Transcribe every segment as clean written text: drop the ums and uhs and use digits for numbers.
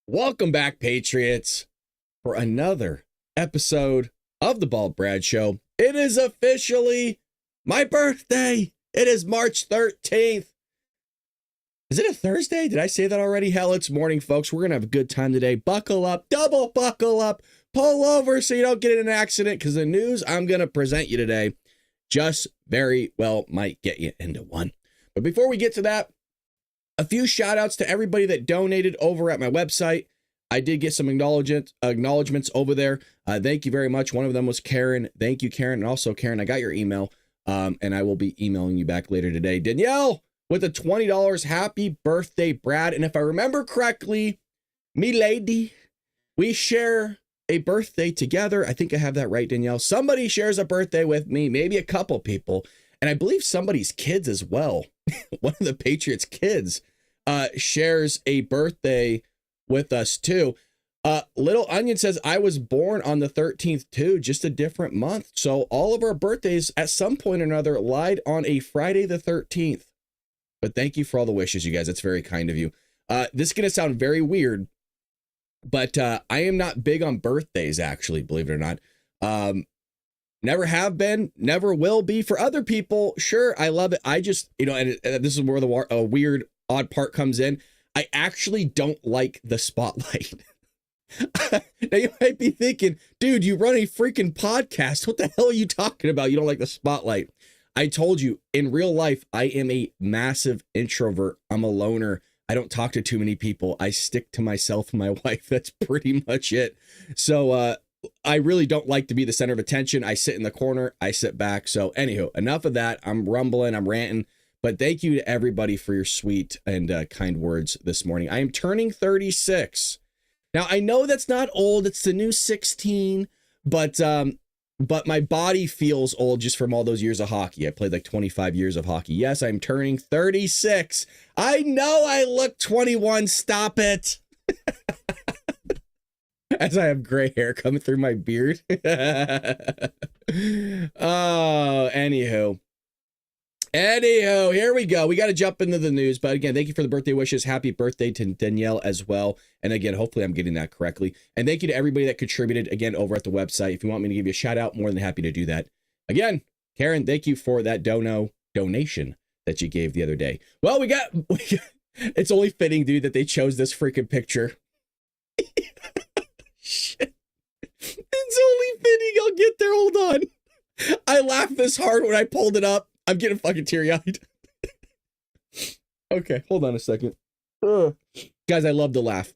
Welcome back, Patriots, for another episode of The Bald Brad Show. It is officially my birthday. It is March 13th. Is it a Thursday? Did I say that already? Hell, it's morning, folks. We're going to have a good time today. Buckle up, double buckle up, pull over so you don't get in an accident, because the news I'm going to present you today just very well might get you into one. But before we get to that, a few shout outs to everybody that donated over at my website. I did get some acknowledgements over there. Thank you very much. One of them was Karen. Thank you, Karen. And also, Karen, I got your email, and I will be emailing you back later today. Danielle with the $20. Happy birthday, Brad. And if I remember correctly, me lady, we share a birthday together. I think I have that right, Danielle. Somebody shares a birthday with me, maybe a couple people. And I believe somebody's kids as well. One of the Patriots' kids shares a birthday with us too. Little Onion says, I was born on the 13th too, just a different month. So all of our birthdays at some point or another lied on a Friday the 13th. But thank you for all the wishes, you guys. That's very kind of you. This is going to sound very weird, but I am not big on birthdays, actually, believe it or not. Never have been, never will be. For other people, sure, I love it. I just, and this is where the weird, odd part comes in. I actually don't like the spotlight. Now you might be thinking, dude, you run a freaking podcast. What the hell are you talking about? You don't like the spotlight. I told you, in real life, I am a massive introvert. I'm a loner. I don't talk to too many people. I stick to myself and my wife. That's pretty much it. So, I really don't like to be the center of attention. I sit in the corner, I sit back. So anywho, enough of that. I'm rumbling, I'm ranting, but thank you to everybody for your sweet and kind words this morning. I am turning 36. Now I know that's not old. It's the new 16, but my body feels old just from all those years of hockey. I played like 25 years of hockey. Yes, I'm turning 36. I know I look 21. Stop it. As I have gray hair coming through my beard. Anywho, here we go. We got to jump into the news. But again, thank you for the birthday wishes. Happy birthday to Danielle as well. And again, hopefully I'm getting that correctly. And thank you to everybody that contributed, again, over at the website. If you want me to give you a shout out, more than happy to do that. Again, Karen, thank you for that donation that you gave the other day. Well, it's only fitting, dude, that they chose this freaking picture. Shit. It's only fitting. I'll get there. Hold on. I laughed this hard when I pulled it up. I'm getting fucking teary-eyed. Okay, hold on a second. Guys, I love to laugh.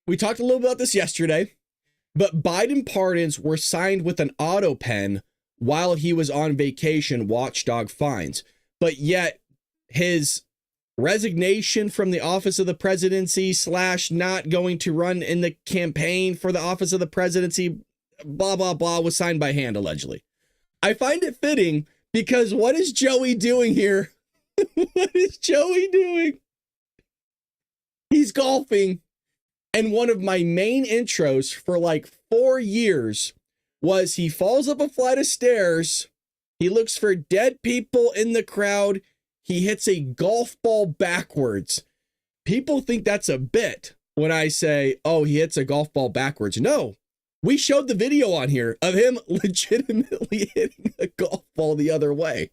We talked a little about this yesterday, but Biden pardons were signed with an autopen while he was on vacation, watchdog fines. But yet his resignation from the office of the presidency / not going to run in the campaign for the office of the presidency, blah, blah, blah, was signed by hand, allegedly. I find it fitting because what is Joey doing here? What is Joey doing? He's golfing. And one of my main intros for like 4 years was he falls up a flight of stairs. He looks for dead people in the crowd. He hits a golf ball backwards. People think that's a bit when I say, oh, he hits a golf ball backwards. No, we showed the video on here of him legitimately hitting a golf ball the other way.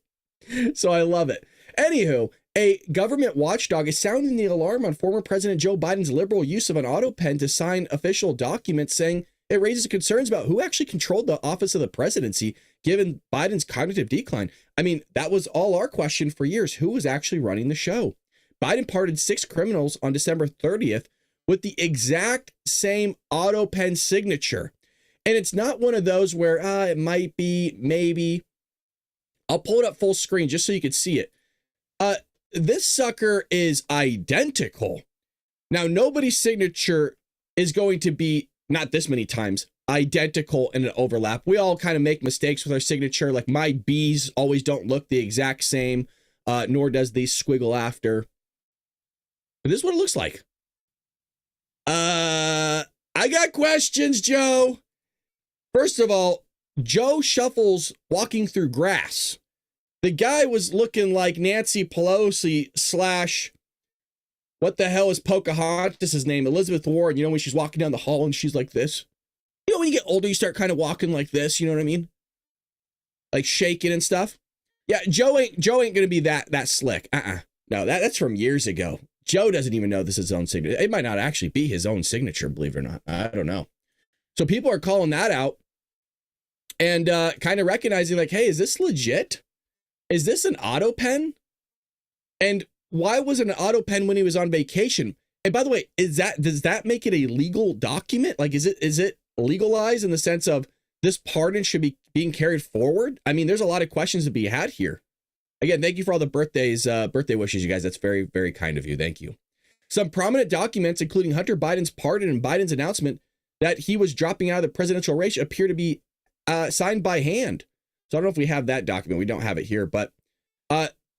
So I love it. Anywho, a government watchdog is sounding the alarm on former President Joe Biden's liberal use of an autopen to sign official documents, saying it raises concerns about who actually controlled the office of the presidency, given Biden's cognitive decline. I mean, that was all our question for years. Who was actually running the show? Biden pardoned 6 criminals on December 30th with the exact same autopen signature. And it's not one of those where it might be, maybe. I'll pull it up full screen just so you can see it. This sucker is identical. Now, nobody's signature is going to be, not this many times, identical in an overlap. We all kind of make mistakes with our signature. Like my B's always don't look the exact same, nor does the squiggle after. But this is what it looks like. I got questions, Joe. First of all, Joe shuffles walking through grass. The guy was looking like Nancy Pelosi / what the hell is Pocahontas' name? Elizabeth Warren. You know, when she's walking down the hall and she's like this. You know, when you get older, you start kind of walking like this. You know what I mean? Like shaking and stuff. Yeah, Joe ain't gonna be that slick. No, that's from years ago. Joe doesn't even know this is his own signature. It might not actually be his own signature, believe it or not. I don't know. So people are calling that out and kind of recognizing like, hey, is this legit? Is this an auto pen? And why was it an auto pen when he was on vacation? And by the way, does that make it a legal document? Like, is it legalized in the sense of this pardon should be being carried forward? I mean, there's a lot of questions to be had here. Again, thank you for all the birthday wishes, you guys. That's very, very kind of you. Thank you. Some prominent documents, including Hunter Biden's pardon and Biden's announcement that he was dropping out of the presidential race, appear to be signed by hand. So I don't know if we have that document. We don't have it here. But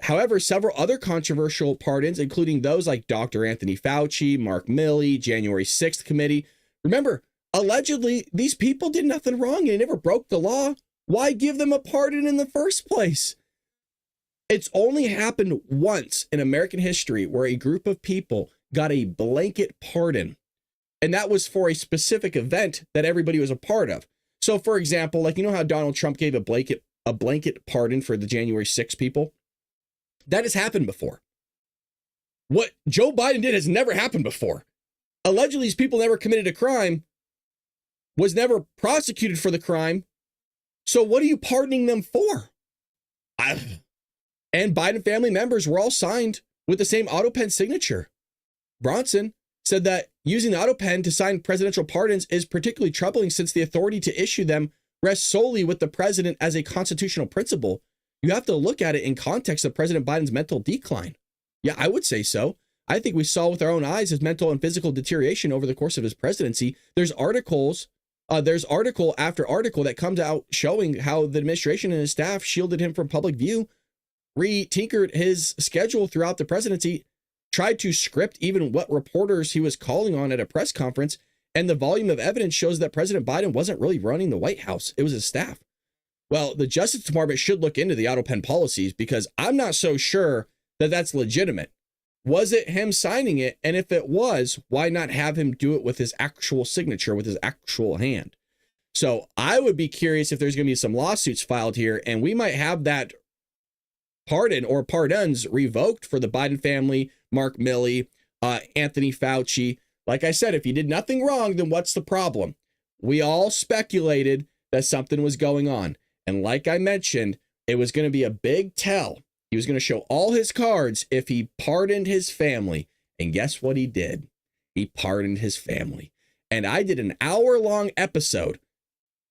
however, several other controversial pardons, including those like Dr. Anthony Fauci, Mark Milley, January 6th committee. Remember, allegedly, these people did nothing wrong. They never broke the law. Why give them a pardon in the first place? It's only happened once in American history where a group of people got a blanket pardon. And that was for a specific event that everybody was a part of. So, for example, like, you know how Donald Trump gave a blanket pardon for the January 6 people? That has happened before. What Joe Biden did has never happened before. Allegedly, these people never committed a crime, was never prosecuted for the crime. So what are you pardoning them for? And Biden family members were all signed with the same auto pen signature. Bronson said that using the auto pen to sign presidential pardons is particularly troubling since the authority to issue them rests solely with the president as a constitutional principle. You have to look at it in context of President Biden's mental decline. Yeah, I would say so. I think we saw with our own eyes his mental and physical deterioration over the course of his presidency. There's article after article that comes out showing how the administration and his staff shielded him from public view, re-tinkered his schedule throughout the presidency, tried to script even what reporters he was calling on at a press conference, and the volume of evidence shows that President Biden wasn't really running the White House. It was his staff. Well, the Justice Department should look into the auto pen policies because I'm not so sure that that's legitimate. Was it him signing it? And if it was, why not have him do it with his actual signature, with his actual hand? So I would be curious if there's going to be some lawsuits filed here, and we might have that pardon or pardons revoked for the Biden family, Mark Milley, Anthony Fauci. Like I said, if he did nothing wrong, then what's the problem? We all speculated that something was going on. And like I mentioned, it was going to be a big tell. He was going to show all his cards if he pardoned his family. And guess what he did? He pardoned his family. And I did an hour-long episode,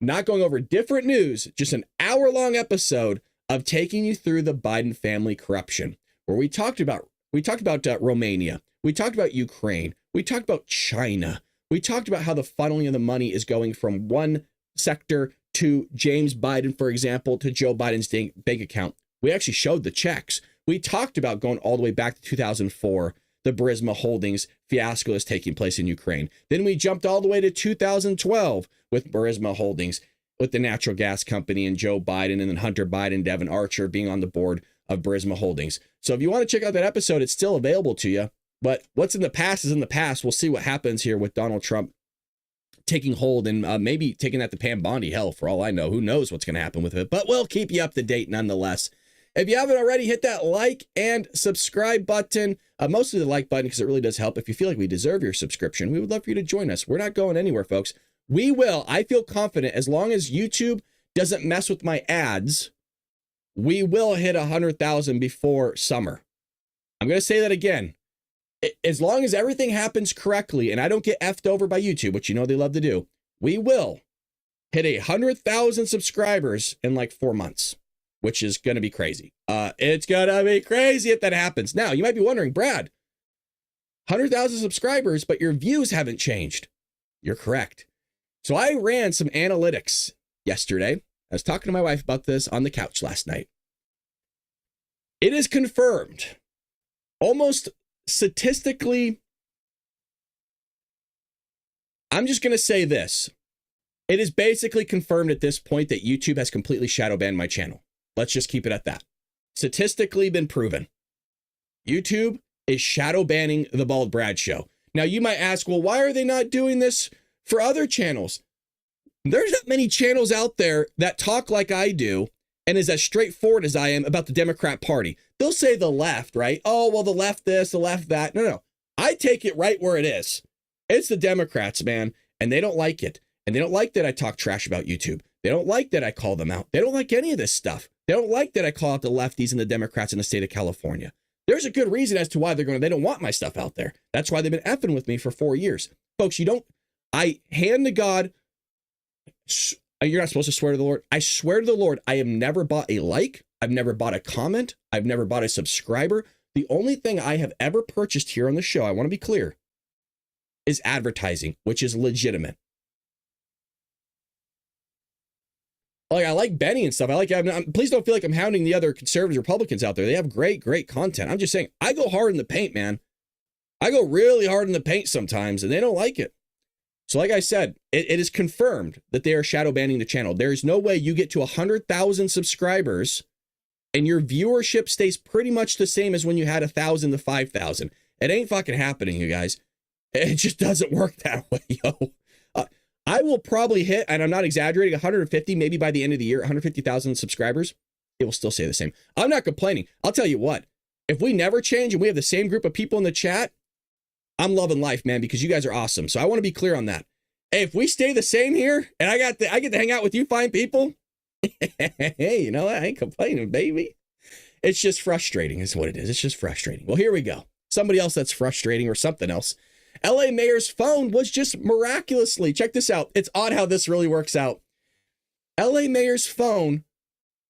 not going over different news, just an hour-long episode of taking you through the Biden family corruption, where we talked about Romania, we talked about Ukraine, we talked about China, we talked about how the funneling of the money is going from one sector to James Biden, for example, to Joe Biden's bank account. We actually showed the checks. We talked about going all the way back to 2004, the Burisma Holdings fiasco is taking place in Ukraine. Then we jumped all the way to 2012 with Burisma Holdings, with the natural gas company and Joe Biden, and then Hunter Biden, Devin Archer being on the board of Burisma Holdings. So if you want to check out that episode, it's still available to you. But what's in the past is in the past. We'll see what happens here with Donald Trump taking hold and maybe taking that to Pam Bondi. Hell, for all I know, who knows what's going to happen with it. But we'll keep you up to date nonetheless. If you haven't already, hit that like and subscribe button. Mostly the like button because it really does help. If you feel like we deserve your subscription, we would love for you to join us. We're not going anywhere, folks. We will. I feel confident as long as YouTube doesn't mess with my ads, we will hit 100,000 before summer. I'm going to say that again. As long as everything happens correctly and I don't get effed over by YouTube, which you know they love to do, we will hit 100,000 subscribers in like 4 months, which is going to be crazy. It's going to be crazy if that happens. Now, you might be wondering, Brad, 100,000 subscribers, but your views haven't changed. You're correct. So I ran some analytics yesterday. I was talking to my wife about this on the couch last night. It is confirmed, almost statistically. I'm just going to say this. It is basically confirmed at this point that YouTube has completely shadow banned my channel. Let's just keep it at that. Statistically been proven. YouTube is shadow banning the Bald Brad Show. Now, you might ask, well, why are they not doing this for other channels? There's not many channels out there that talk like I do and is as straightforward as I am about the Democrat Party. They'll say the left, right? Oh, well, the left this, the left that. No. I take it right where it is. It's the Democrats, man, and they don't like it. And they don't like that I talk trash about YouTube. They don't like that I call them out. They don't like any of this stuff. They don't like that I call out the lefties and the Democrats in the state of California. There's a good reason as to why they don't want my stuff out there. That's why they've been effing with me for 4 years. Folks, I hand to God, you're not supposed to swear to the Lord. I swear to the Lord, I have never bought a like. I've never bought a comment. I've never bought a subscriber. The only thing I have ever purchased here on the show, I want to be clear, is advertising, which is legitimate. Like, I like Benny and stuff. Please don't feel like I'm hounding the other conservatives, Republicans out there. They have great content. I'm just saying, I go hard in the paint, man. I go really hard in the paint sometimes, and they don't like it. So like I said, it is confirmed that they are shadow banning the channel. There is no way you get to 100,000 subscribers and your viewership stays pretty much the same as when you had 1,000 to 5,000. It ain't fucking happening, you guys. It just doesn't work that way, yo. I will probably hit, and I'm not exaggerating, 150, maybe by the end of the year, 150,000 subscribers. It will still stay the same. I'm not complaining. I'll tell you what, if we never change and we have the same group of people in the chat, I'm loving life, man, because you guys are awesome. So I want to be clear on that. Hey, if we stay the same here and I get to hang out with you fine people, hey, you know what? I ain't complaining, baby. It's just frustrating is what it is. It's just frustrating. Well, here we go. Somebody else that's frustrating or something else. LA mayor's phone was just miraculously, check this out. It's odd how this really works out. LA mayor's phone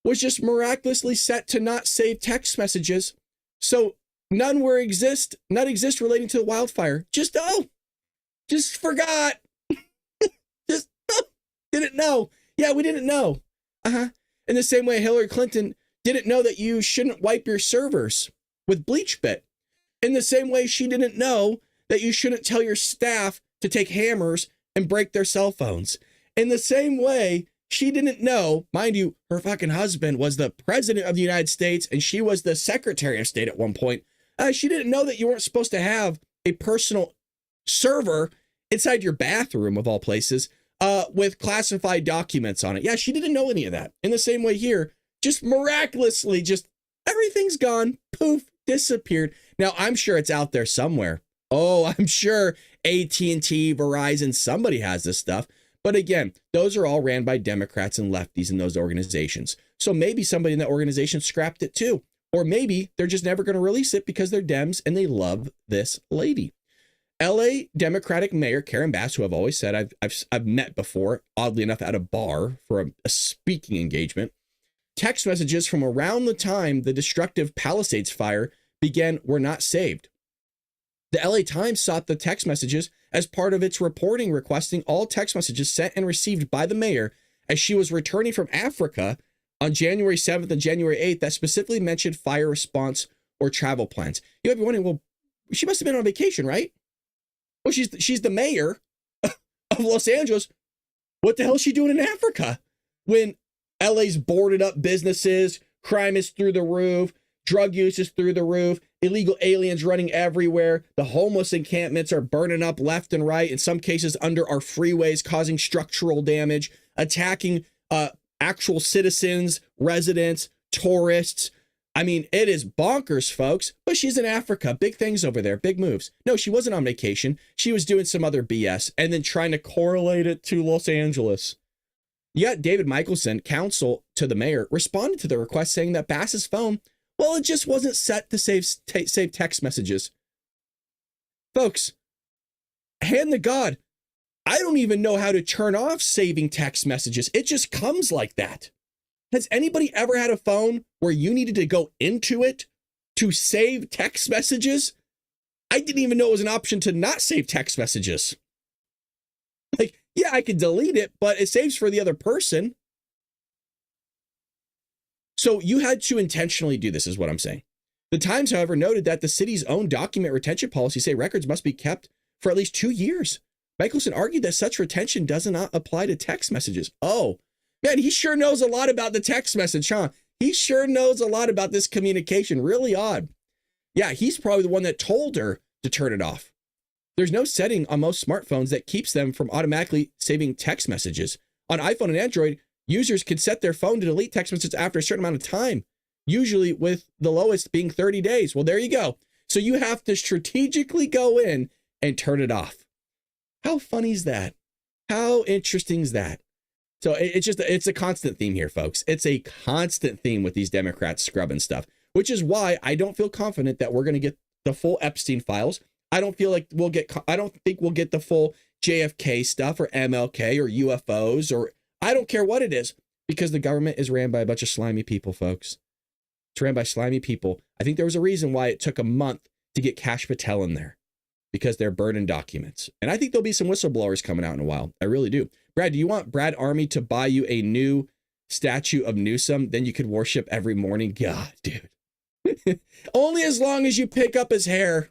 was just miraculously set to not save text messages. So none exist relating to the wildfire. Just forgot. Didn't know. Yeah, we didn't know. In the same way, Hillary Clinton didn't know that you shouldn't wipe your servers with bleach bit. In the same way, she didn't know that you shouldn't tell your staff to take hammers and break their cell phones. In the same way, she didn't know, mind you, her fucking husband was the president of the United States and she was the secretary of state at one point. She didn't know that you weren't supposed to have a personal server inside your bathroom, of all places, with classified documents on it. Yeah, she didn't know any of that. In the same way here, just miraculously, just everything's gone, poof, disappeared. Now, I'm sure it's out there somewhere. Oh, I'm sure AT&T, Verizon, somebody has this stuff. But again, those are all ran by Democrats and lefties in those organizations. So maybe somebody in that organization scrapped it too. Or maybe they're just never going to release it because they're Dems and they love this lady. LA Democratic Mayor Karen Bass, who I've always said I've met before, oddly enough, at a bar for a speaking engagement. Text messages from around the time the destructive Palisades fire began were not saved. The LA Times sought the text messages as part of its reporting, requesting all text messages sent and received by the mayor as she was returning from Africa on January 7th and January 8th that specifically mentioned fire response or travel plans. You might be wondering, well, she must have been on vacation, right? Well, she's the mayor of Los Angeles. What the hell is she doing in Africa when LA's boarded up businesses, crime is through the roof, drug use is through the roof, illegal aliens running everywhere, the homeless encampments are burning up left and right, in some cases under our freeways, causing structural damage, attacking actual citizens, residents, tourists. I mean, it is bonkers, folks, but she's in Africa. Big things over there, big moves. No, she wasn't on vacation. She was doing some other BS and then trying to correlate it to Los Angeles. Yet David Michelson, counsel to the mayor, responded to the request saying that Bass's phone, well, it just wasn't set to save text messages. Folks, hand to God, I don't even know how to turn off saving text messages. It just comes like that. Has anybody ever had a phone where you needed to go into it to save text messages? I didn't even know it was an option to not save text messages. Like, yeah, I could delete it, but it saves for the other person. So you had to intentionally do this, is what I'm saying. The Times, however, noted that the city's own document retention policy say records must be kept for at least 2 years. Michelson argued that such retention does not apply to text messages. Oh, man, he sure knows a lot about the text message, huh? He sure knows a lot about this communication. Really odd. Yeah, he's probably the one that told her to turn it off. There's no setting on most smartphones that keeps them from automatically saving text messages. On iPhone and Android, users can set their phone to delete text messages after a certain amount of time, usually with the lowest being 30 days. Well, there you go. So you have to strategically go in and turn it off. How funny is that? How interesting is that? So it's a constant theme here, folks. It's a constant theme with these Democrats scrubbing stuff, which is why I don't feel confident that we're going to get the full Epstein files. I don't think we'll get the full JFK stuff or MLK or UFOs, or I don't care what it is, because the government is ran by a bunch of slimy people, folks. It's ran by slimy people. I think there was a reason why it took a month to get Kash Patel in there, because they're burning documents. And I think there'll be some whistleblowers coming out in a while. I really do. Brad, do you want Brad Army to buy you a new statue of Newsom? Then you could worship every morning. God, dude. Only as long as you pick up his hair.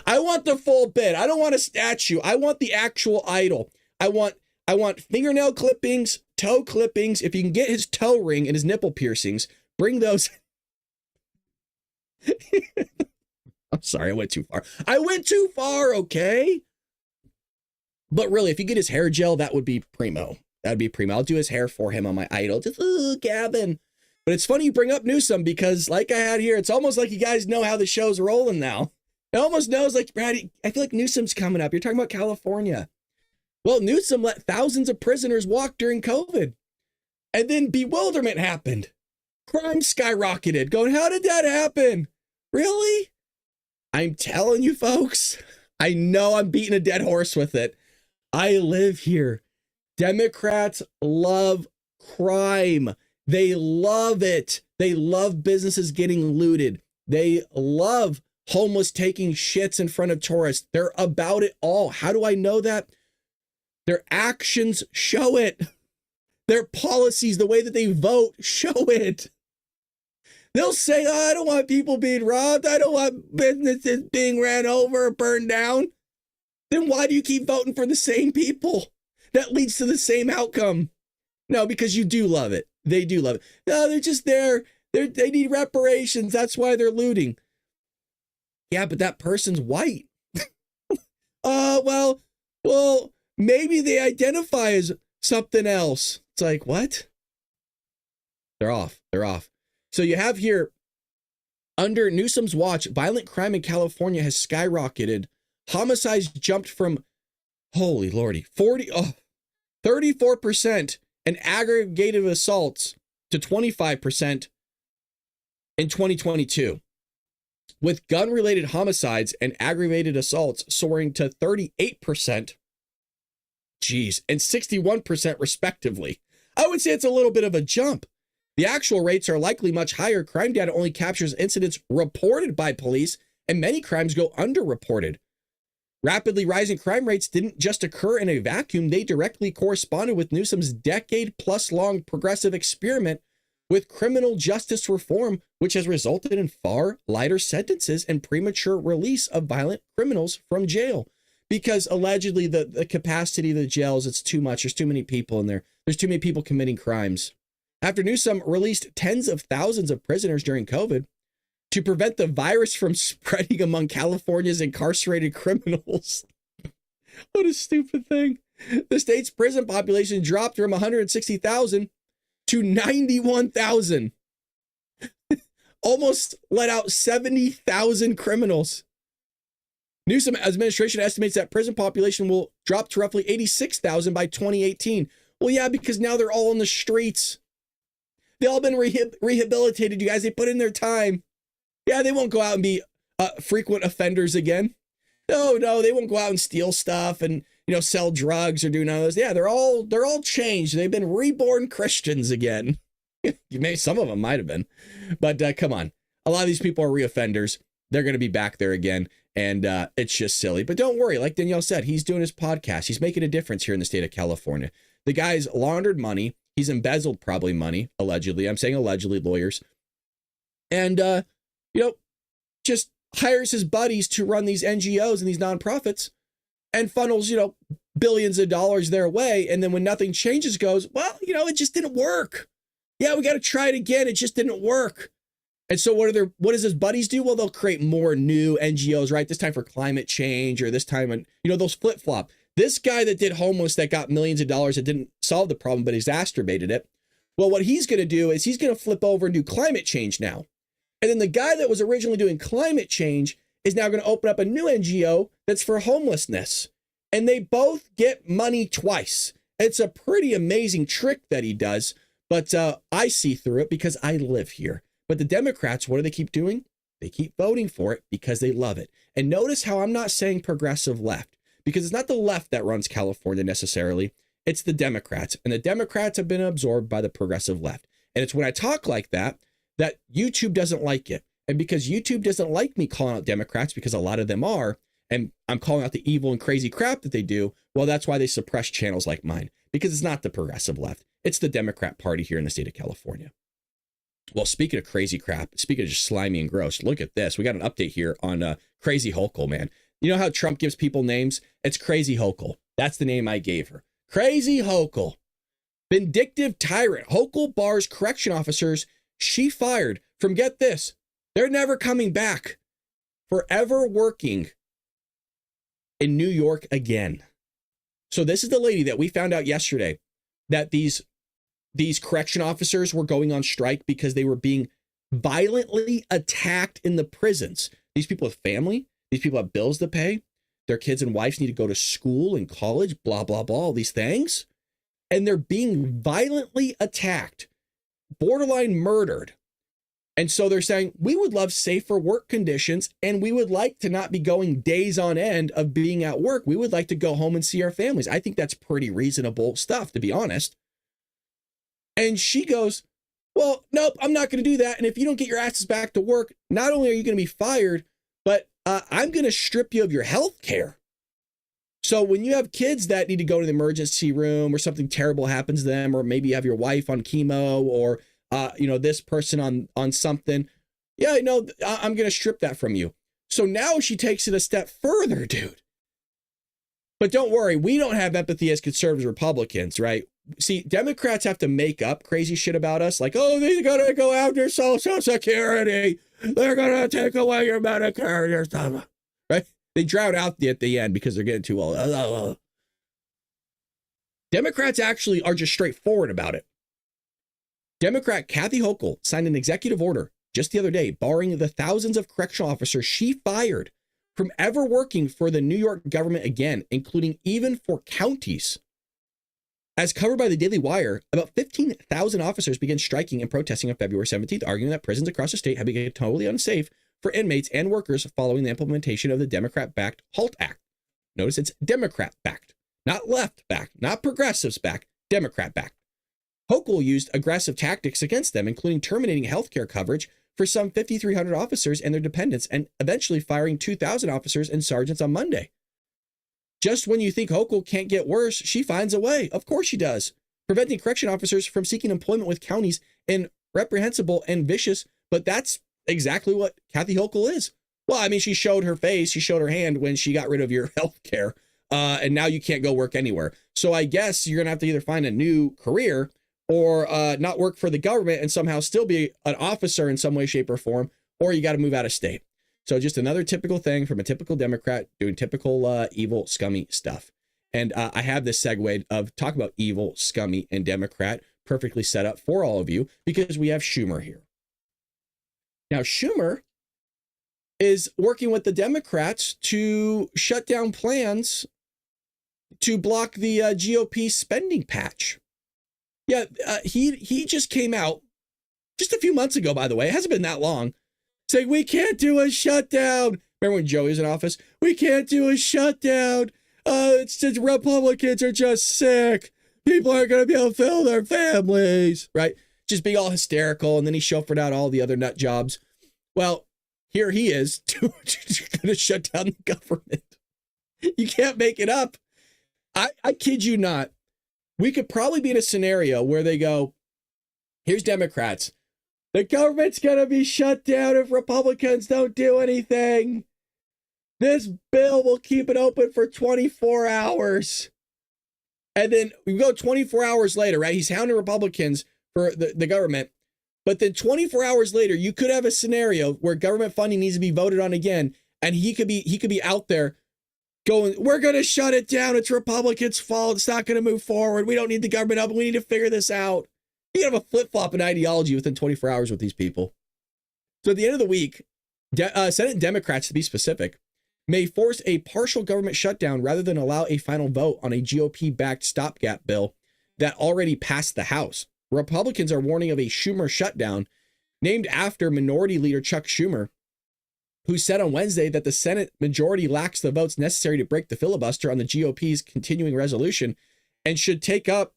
I want the full bit. I don't want a statue. I want the actual idol. I want fingernail clippings, toe clippings. If you can get his toe ring and his nipple piercings, bring those. I'm sorry, I went too far. I went too far, okay? But really, if you get his hair gel, that would be primo. That'd be primo. I'll do his hair for him on my idol. Just, Gavin. But it's funny you bring up Newsom, because like I had here, it's almost like you guys know how the show's rolling now. It almost knows, like, Brad, I feel like Newsom's coming up. You're talking about California. Well, Newsom let thousands of prisoners walk during COVID. And then bewilderment happened. Crime skyrocketed. Going, how did that happen? Really? I'm telling you, folks, I know I'm beating a dead horse with it. I live here. Democrats love crime. They love it. They love businesses getting looted. They love homeless taking shits in front of tourists. They're about it all. How do I know that? Their actions show it. Their policies, the way that they vote, show it. They'll say, oh, I don't want people being robbed. I don't want businesses being ran over or burned down. Then why do you keep voting for the same people? That leads to the same outcome. No, because you do love it. They do love it. No, they're just there. They need reparations. That's why they're looting. Yeah, but that person's white. Well, maybe they identify as something else. It's like, what? They're off. They're off. So you have here, under Newsom's watch, violent crime in California has skyrocketed. Homicides jumped from, holy lordy, 34% and aggregated assaults to 25% in 2022. With gun-related homicides and aggravated assaults soaring to 38%, and 61% respectively. I would say it's a little bit of a jump. The actual rates are likely much higher. Crime data only captures incidents reported by police, and many crimes go underreported. Rapidly rising crime rates didn't just occur in a vacuum. They directly corresponded with Newsom's decade-plus-long progressive experiment with criminal justice reform, which has resulted in far lighter sentences and premature release of violent criminals from jail. Because allegedly the capacity of the jails, it's too much. There's too many people in there. There's too many people committing crimes. After Newsom released tens of thousands of prisoners during COVID to prevent the virus from spreading among California's incarcerated criminals. What a stupid thing. The state's prison population dropped from 160,000 to 91,000. Almost let out 70,000 criminals. Newsom administration estimates that prison population will drop to roughly 86,000 by 2018. Well, yeah, because now they're all in the streets. They all been rehabilitated, you guys. They put in their time. Yeah, they won't go out and be frequent offenders again. No, they won't go out and steal stuff and, sell drugs or do none of those. Yeah, they're all changed. They've been reborn Christians again. Maybe some of them might have been, but come on. A lot of these people are reoffenders. They're going to be back there again, and it's just silly. But don't worry, like Danielle said, he's doing his podcast. He's making a difference here in the state of California. The guy's laundered money. He's embezzled probably money, allegedly. I'm saying allegedly, lawyers. And, just hires his buddies to run these NGOs and these nonprofits and funnels, billions of dollars their way. And then when nothing changes, goes, well, it just didn't work. Yeah, we got to try it again. It just didn't work. And so what does his buddies do? Well, they'll create more new NGOs, right? This time for climate change, or this time, those flip-flop. This guy that did homeless, that got millions of dollars, that didn't solve the problem, but exacerbated it. Well, what he's going to do is he's going to flip over and do climate change now. And then the guy that was originally doing climate change is now going to open up a new NGO that's for homelessness. And they both get money twice. It's a pretty amazing trick that he does, but I see through it because I live here. But the Democrats, what do they keep doing? They keep voting for it because they love it. And notice how I'm not saying progressive left, because it's not the left that runs California necessarily. It's the Democrats. And the Democrats have been absorbed by the progressive left. And it's when I talk like that YouTube doesn't like it. And because YouTube doesn't like me calling out Democrats, because a lot of them are, and I'm calling out the evil and crazy crap that they do, well, that's why they suppress channels like mine, because it's not the progressive left. It's the Democrat Party here in the state of California. Well, speaking of crazy crap, speaking of just slimy and gross, look at this. We got an update here on Crazy Hochul, man. You know how Trump gives people names? It's Crazy Hochul. That's the name I gave her. Crazy Hochul. Vindictive tyrant. Hochul bars correction officers she fired from, get this, they're never coming back, forever working in New York again. So this is the lady that we found out yesterday that these correction officers were going on strike because they were being violently attacked in the prisons. These people have family. These people have bills to pay. Their kids and wives need to go to school and college, blah, blah, blah, all these things. And they're being violently attacked, borderline murdered. And so they're saying, we would love safer work conditions, and we would like to not be going days on end of being at work. We would like to go home and see our families. I think that's pretty reasonable stuff, to be honest. And she goes, well, nope, I'm not going to do that. And if you don't get your asses back to work, not only are you going to be fired, but I'm going to strip you of your health care. So when you have kids that need to go to the emergency room, or something terrible happens to them, or maybe you have your wife on chemo, or this person on something, yeah, no, I'm going to strip that from you. So now she takes it a step further, dude. But don't worry, we don't have empathy as conservative Republicans, right? See, Democrats have to make up crazy shit about us, like, oh, they're going to go after Social Security. They're going to take away your Medicare, your stuff, right? They drown out at the end because they're getting too old. Democrats actually are just straightforward about it. Democrat Kathy Hochul signed an executive order just the other day barring the thousands of correctional officers she fired from ever working for the New York government again, including even for counties. As covered by the Daily Wire, about 15,000 officers began striking and protesting on February 17th, arguing that prisons across the state have become totally unsafe for inmates and workers following the implementation of the Democrat-backed HALT Act. Notice it's Democrat-backed, not left-backed, not progressives-backed, Democrat-backed. Hochul used aggressive tactics against them, including terminating healthcare coverage for some 5,300 officers and their dependents, and eventually firing 2,000 officers and sergeants on Monday. Just when you think Hochul can't get worse, she finds a way. Of course she does. Preventing correction officers from seeking employment with counties in reprehensible and vicious, but that's exactly what Kathy Hochul is. Well, I mean, she showed her face, she showed her hand when she got rid of your health care, and now you can't go work anywhere. So I guess you're going to have to either find a new career or not work for the government and somehow still be an officer in some way, shape, or form, or you got to move out of state. So just another typical thing from a typical Democrat doing typical evil, scummy stuff. And I have this segue of talk about evil, scummy, and Democrat perfectly set up for all of you because we have Schumer here. Now, Schumer is working with the Democrats to shut down plans to block the GOP spending patch. Yeah, he just came out just a few months ago, by the way. It hasn't been that long. Saying we can't do a shutdown. Remember when Joey was in office? We can't do a shutdown. It's just Republicans are just sick. People aren't going to be able to fill their families, right? Just being all hysterical. And then he chauffeured out all the other nut jobs. Well, here he is going to shut down the government. You can't make it up. I kid you not. We could probably be in a scenario where they go, here's Democrats. The government's going to be shut down if Republicans don't do anything. This bill will keep it open for 24 hours. And then we go 24 hours later, right? He's hounding Republicans for the government. But then 24 hours later, you could have a scenario where government funding needs to be voted on again, and he could be out there going, we're going to shut it down. It's Republicans' fault. It's not going to move forward. We don't need the government up. We need to figure this out. You have a flip-flop in ideology within 24 hours with these people. So at the end of the week, Senate Democrats, to be specific, may force a partial government shutdown rather than allow a final vote on a GOP-backed stopgap bill that already passed the House. Republicans are warning of a Schumer shutdown, named after Minority Leader Chuck Schumer, who said on Wednesday that the Senate majority lacks the votes necessary to break the filibuster on the GOP's continuing resolution and should take up,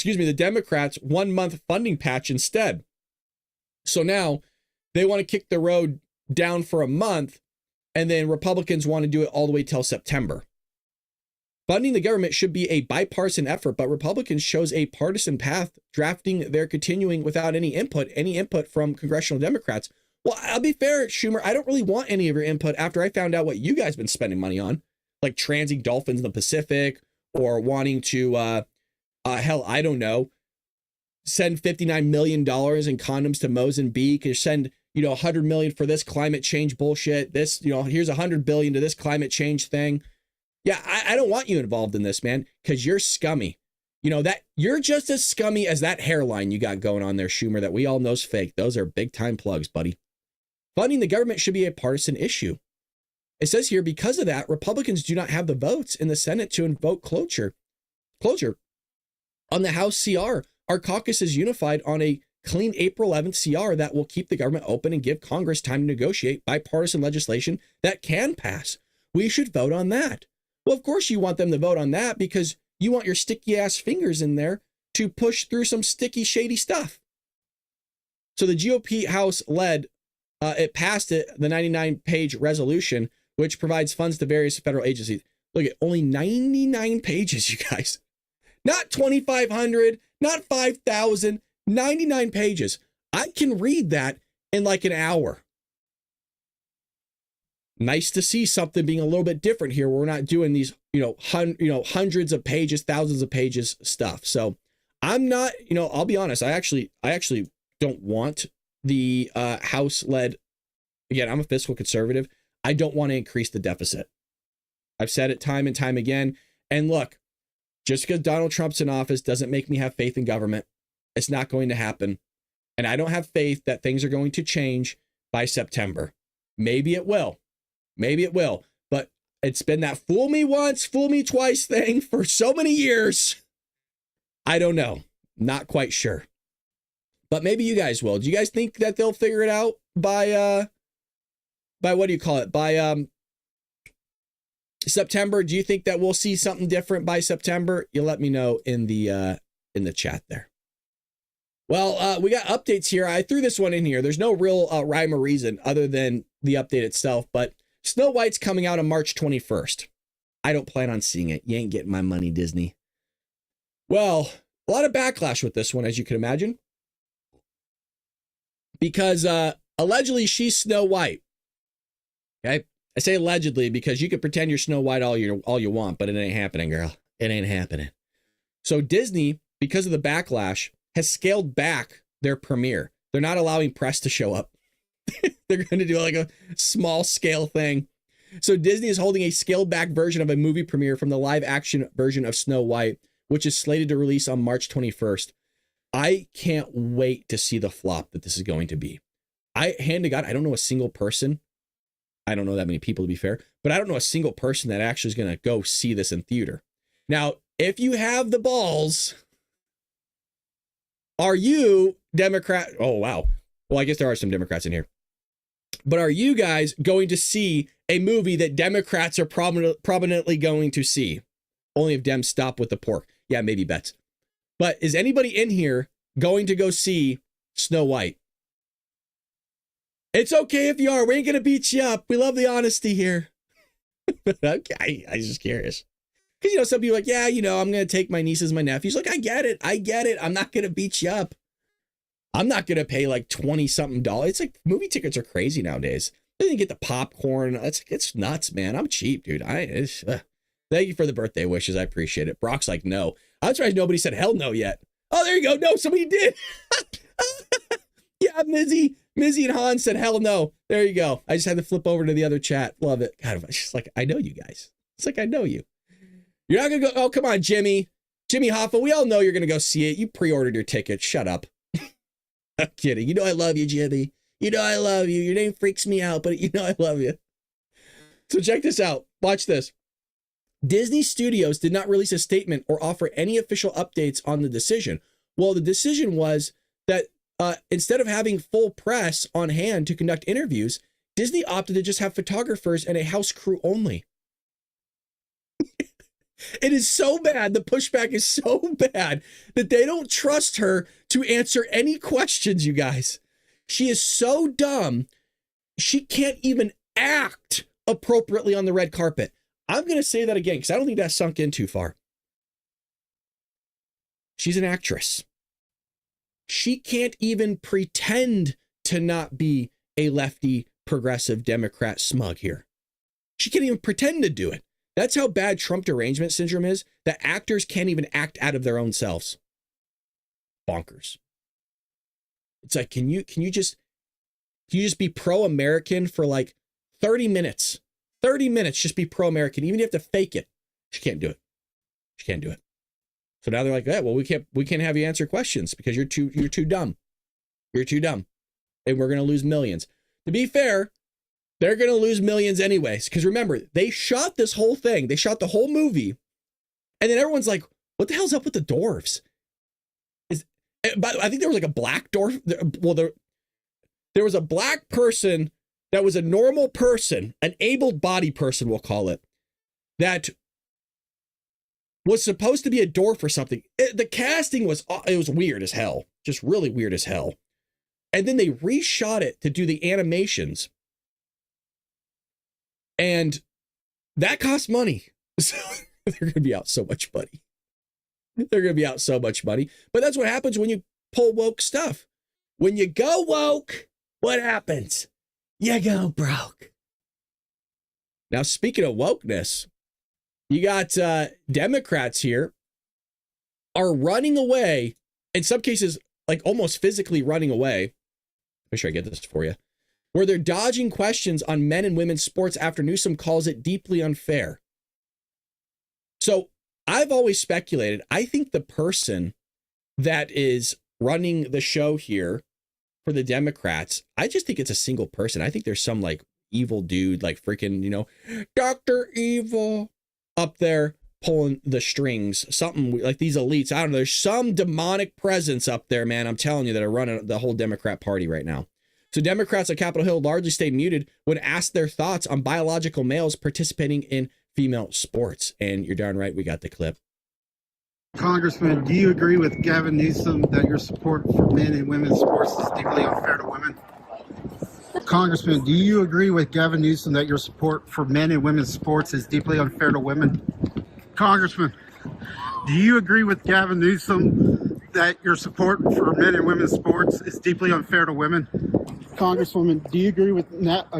the Democrats' 1 month funding patch instead. So now they want to kick the road down for a month, and then Republicans want to do it all the way till September. Funding the government should be a bipartisan effort, but Republicans chose a partisan path, drafting their continuing without any input from congressional Democrats. Well, I'll be fair, Schumer, I don't really want any of your input after I found out what you guys been spending money on, like transing dolphins in the Pacific, or wanting to, hell, I don't know, send $59 million in condoms to Mozambique, or send, $100 million for this climate change bullshit. This, here's $100 billion to this climate change thing. Yeah, I don't want you involved in this, man, because you're scummy. That you're just as scummy as that hairline you got going on there, Schumer, that we all know's fake. Those are big time plugs, buddy. Funding the government should be a partisan issue. It says here, because of that, Republicans do not have the votes in the Senate to invoke cloture. On the House CR, our caucus is unified on a clean April 11th CR that will keep the government open and give Congress time to negotiate bipartisan legislation that can pass. We should vote on that. Well, of course you want them to vote on that because you want your sticky ass fingers in there to push through some sticky, shady stuff. So the GOP House it passed the 99-page resolution, which provides funds to various federal agencies. Look at only 99 pages, you guys. Not 2,500, not 5,000, 99 pages. I can read that in like an hour. Nice to see something being a little bit different here. We're not doing these, hundreds of pages, thousands of pages stuff. So I'm not, I'll be honest. I actually don't want the House-led. Again, I'm a fiscal conservative. I don't want to increase the deficit. I've said it time and time again. And look, just because Donald Trump's in office doesn't make me have faith in government. It's not going to happen. And I don't have faith that things are going to change by September. Maybe it will. Maybe it will, but it's been that fool me once, fool me twice thing for so many years. I don't know. Not quite sure. But maybe you guys will. Do you guys think that they'll figure it out by what do you call it? By September? Do you think that we'll see something different by September? You let me know in the chat there. Well, we got updates here. I threw this one in here. There's no real rhyme or reason other than the update itself, but Snow White's coming out on March 21st. I don't plan on seeing it. You ain't getting my money, Disney. Well, a lot of backlash with this one, as you can imagine. Because allegedly she's Snow White. Okay? I say allegedly because you could pretend you're Snow White all you want, but it ain't happening, girl. It ain't happening. So Disney, because of the backlash, has scaled back their premiere. They're not allowing press to show up. They're going to do like a small scale thing. So Disney is holding a scaled back version of a movie premiere from the live action version of Snow White, which is slated to release on March 21st. I can't wait to see the flop that this is going to be. Hand to God, I don't know a single person. I don't know that many people, to be fair, but I don't know a single person that actually is going to go see this in theater. Now, if you have the balls, are you Democrat? Oh, wow. Well, I guess there are some Democrats in here. But are you guys going to see a movie that Democrats are prominently going to see? Only if Dems stop with the pork. Yeah, maybe bets. But is anybody in here going to go see Snow White? It's okay if you are. We ain't going to beat you up. We love the honesty here. Okay, I was just curious. Because, some people are like, yeah, I'm going to take my nieces, my nephews. Like, I get it. I'm not going to beat you up. I'm not going to pay like 20 something dollars. It's like movie tickets are crazy nowadays. Then you get the popcorn. It's nuts, man. I'm cheap, dude. Thank you for the birthday wishes. I appreciate it. Brock's like, no. I'm surprised nobody said hell no yet. Oh, there you go. No, somebody did. Yeah, Mizzy and Han said, hell no. There you go. I just had to flip over to the other chat. Love it. God, it's just like, I know you guys. It's like, I know you. You're not going to go, oh, come on, Jimmy Hoffa. We all know you're going to go see it. You pre-ordered your ticket. Shut up. I'm kidding. You know I love you, Jimmy. You know I love you. Your name freaks me out, but you know I love you. So check this out. Watch this. Disney Studios did not release a statement or offer any official updates on the decision. Well, the decision was that instead of having full press on hand to conduct interviews, Disney opted to just have photographers and a house crew only. It is so bad. The pushback is so bad that they don't trust her to answer any questions, you guys. She is so dumb. She can't even act appropriately on the red carpet. I'm going to say that again because I don't think that sunk in too far. She's an actress. She can't even pretend to not be a lefty, progressive, Democrat smug here. She can't even pretend to do it. That's how bad Trump derangement syndrome is, that actors can't even act out of their own selves. Bonkers. It's like, can you just be pro-American for like 30 minutes? 30 minutes, just be pro-American, even if you have to fake it. She can't do it. She can't do it. So now they're like, yeah, well, we can't have you answer questions because you're too dumb. You're too dumb. And we're gonna lose millions. To be fair, they're going to lose millions anyways. Because remember, they shot this whole thing. They shot the whole movie. And then everyone's like, what the hell's up with the dwarves? But I think there was like a black dwarf. Well, there was a black person that was a normal person, an able-bodied person, we'll call it, that was supposed to be a dwarf or something. The casting was weird as hell. Just really weird as hell. And then they reshot it to do the animations. And that costs money. So they're going to be out so much money. They're going to be out so much money. But that's what happens when you pull woke stuff. When you go woke, what happens? You go broke. Now, speaking of wokeness, you got Democrats here are running away, in some cases, like almost physically running away. Make sure I get this for you. Where they're dodging questions on men and women's sports after Newsom calls it deeply unfair. So I've always speculated, I think the person that is running the show here for the Democrats, I just think it's a single person. I think there's some like evil dude, like freaking, Dr. Evil up there pulling the strings, something like these elites. I don't know. There's some demonic presence up there, man. I'm telling you, that are running the whole Democrat Party right now. So Democrats on Capitol Hill largely stayed muted when asked their thoughts on biological males participating in female sports. And you're darn right, we got the clip. Congressman, do you agree with Gavin Newsom that your support for men and women's sports is deeply unfair to women? Congressman, do you agree with Gavin Newsom that your support for men and women's sports is deeply unfair to women? Congressman, do you agree with Gavin Newsom that your support for men and women's sports is deeply unfair to women? Congresswoman, do you agree with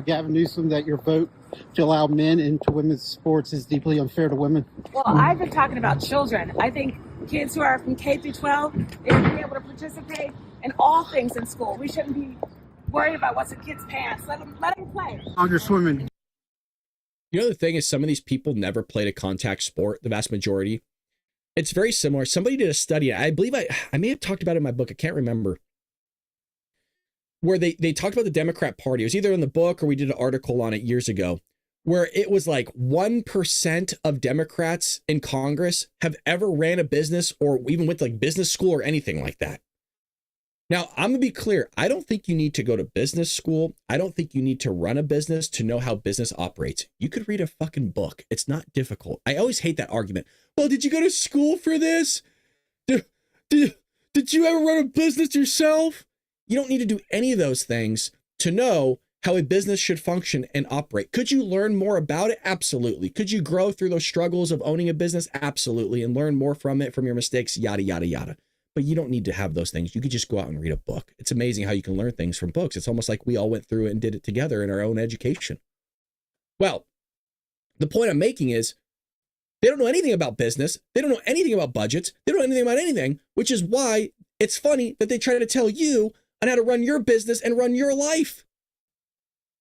Gavin Newsom that your vote to allow men into women's sports is deeply unfair to women? Well, I've been talking about children. I think kids who are from K through 12, they should be able to participate in all things in school. We shouldn't be worried about what's in kids' pants. Let them play. Congresswoman. The thing is, some of these people never played a contact sport, the vast majority. It's very similar. Somebody did a study. I believe I may have talked about it in my book. I can't remember. Where they talked about the Democrat Party. It was either in the book or we did an article on it years ago, where it was like 1% of Democrats in Congress have ever ran a business or even went to like business school or anything like that. Now, I'm going to be clear. I don't think you need to go to business school. I don't think you need to run a business to know how business operates. You could read a fucking book. It's not difficult. I always hate that argument. Well, did you go to school for this? Did you ever run a business yourself? You don't need to do any of those things to know how a business should function and operate. Could you learn more about it? Absolutely. Could you grow through those struggles of owning a business? Absolutely. And learn more from it, from your mistakes, yada, yada, yada. But you don't need to have those things. You could just go out and read a book. It's amazing how you can learn things from books. It's almost like we all went through it and did it together in our own education. Well, the point I'm making is they don't know anything about business. They don't know anything about budgets. They don't know anything about anything, which is why it's funny that they try to tell you, on how to run your business and run your life.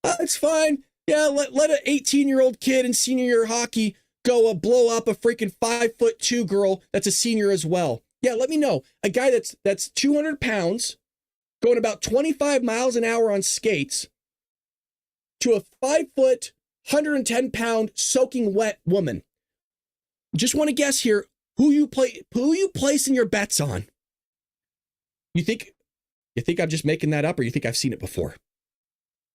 It's fine. Yeah, let an 18-year-old kid in senior year hockey go blow up a freaking 5'2" girl that's a senior as well. Yeah, let me know. A guy that's 200 pounds, going about 25 miles an hour on skates, to a 5', 110-pound soaking wet woman. Just want to guess here who you placing your bets on. You think I'm just making that up, or you think I've seen it before?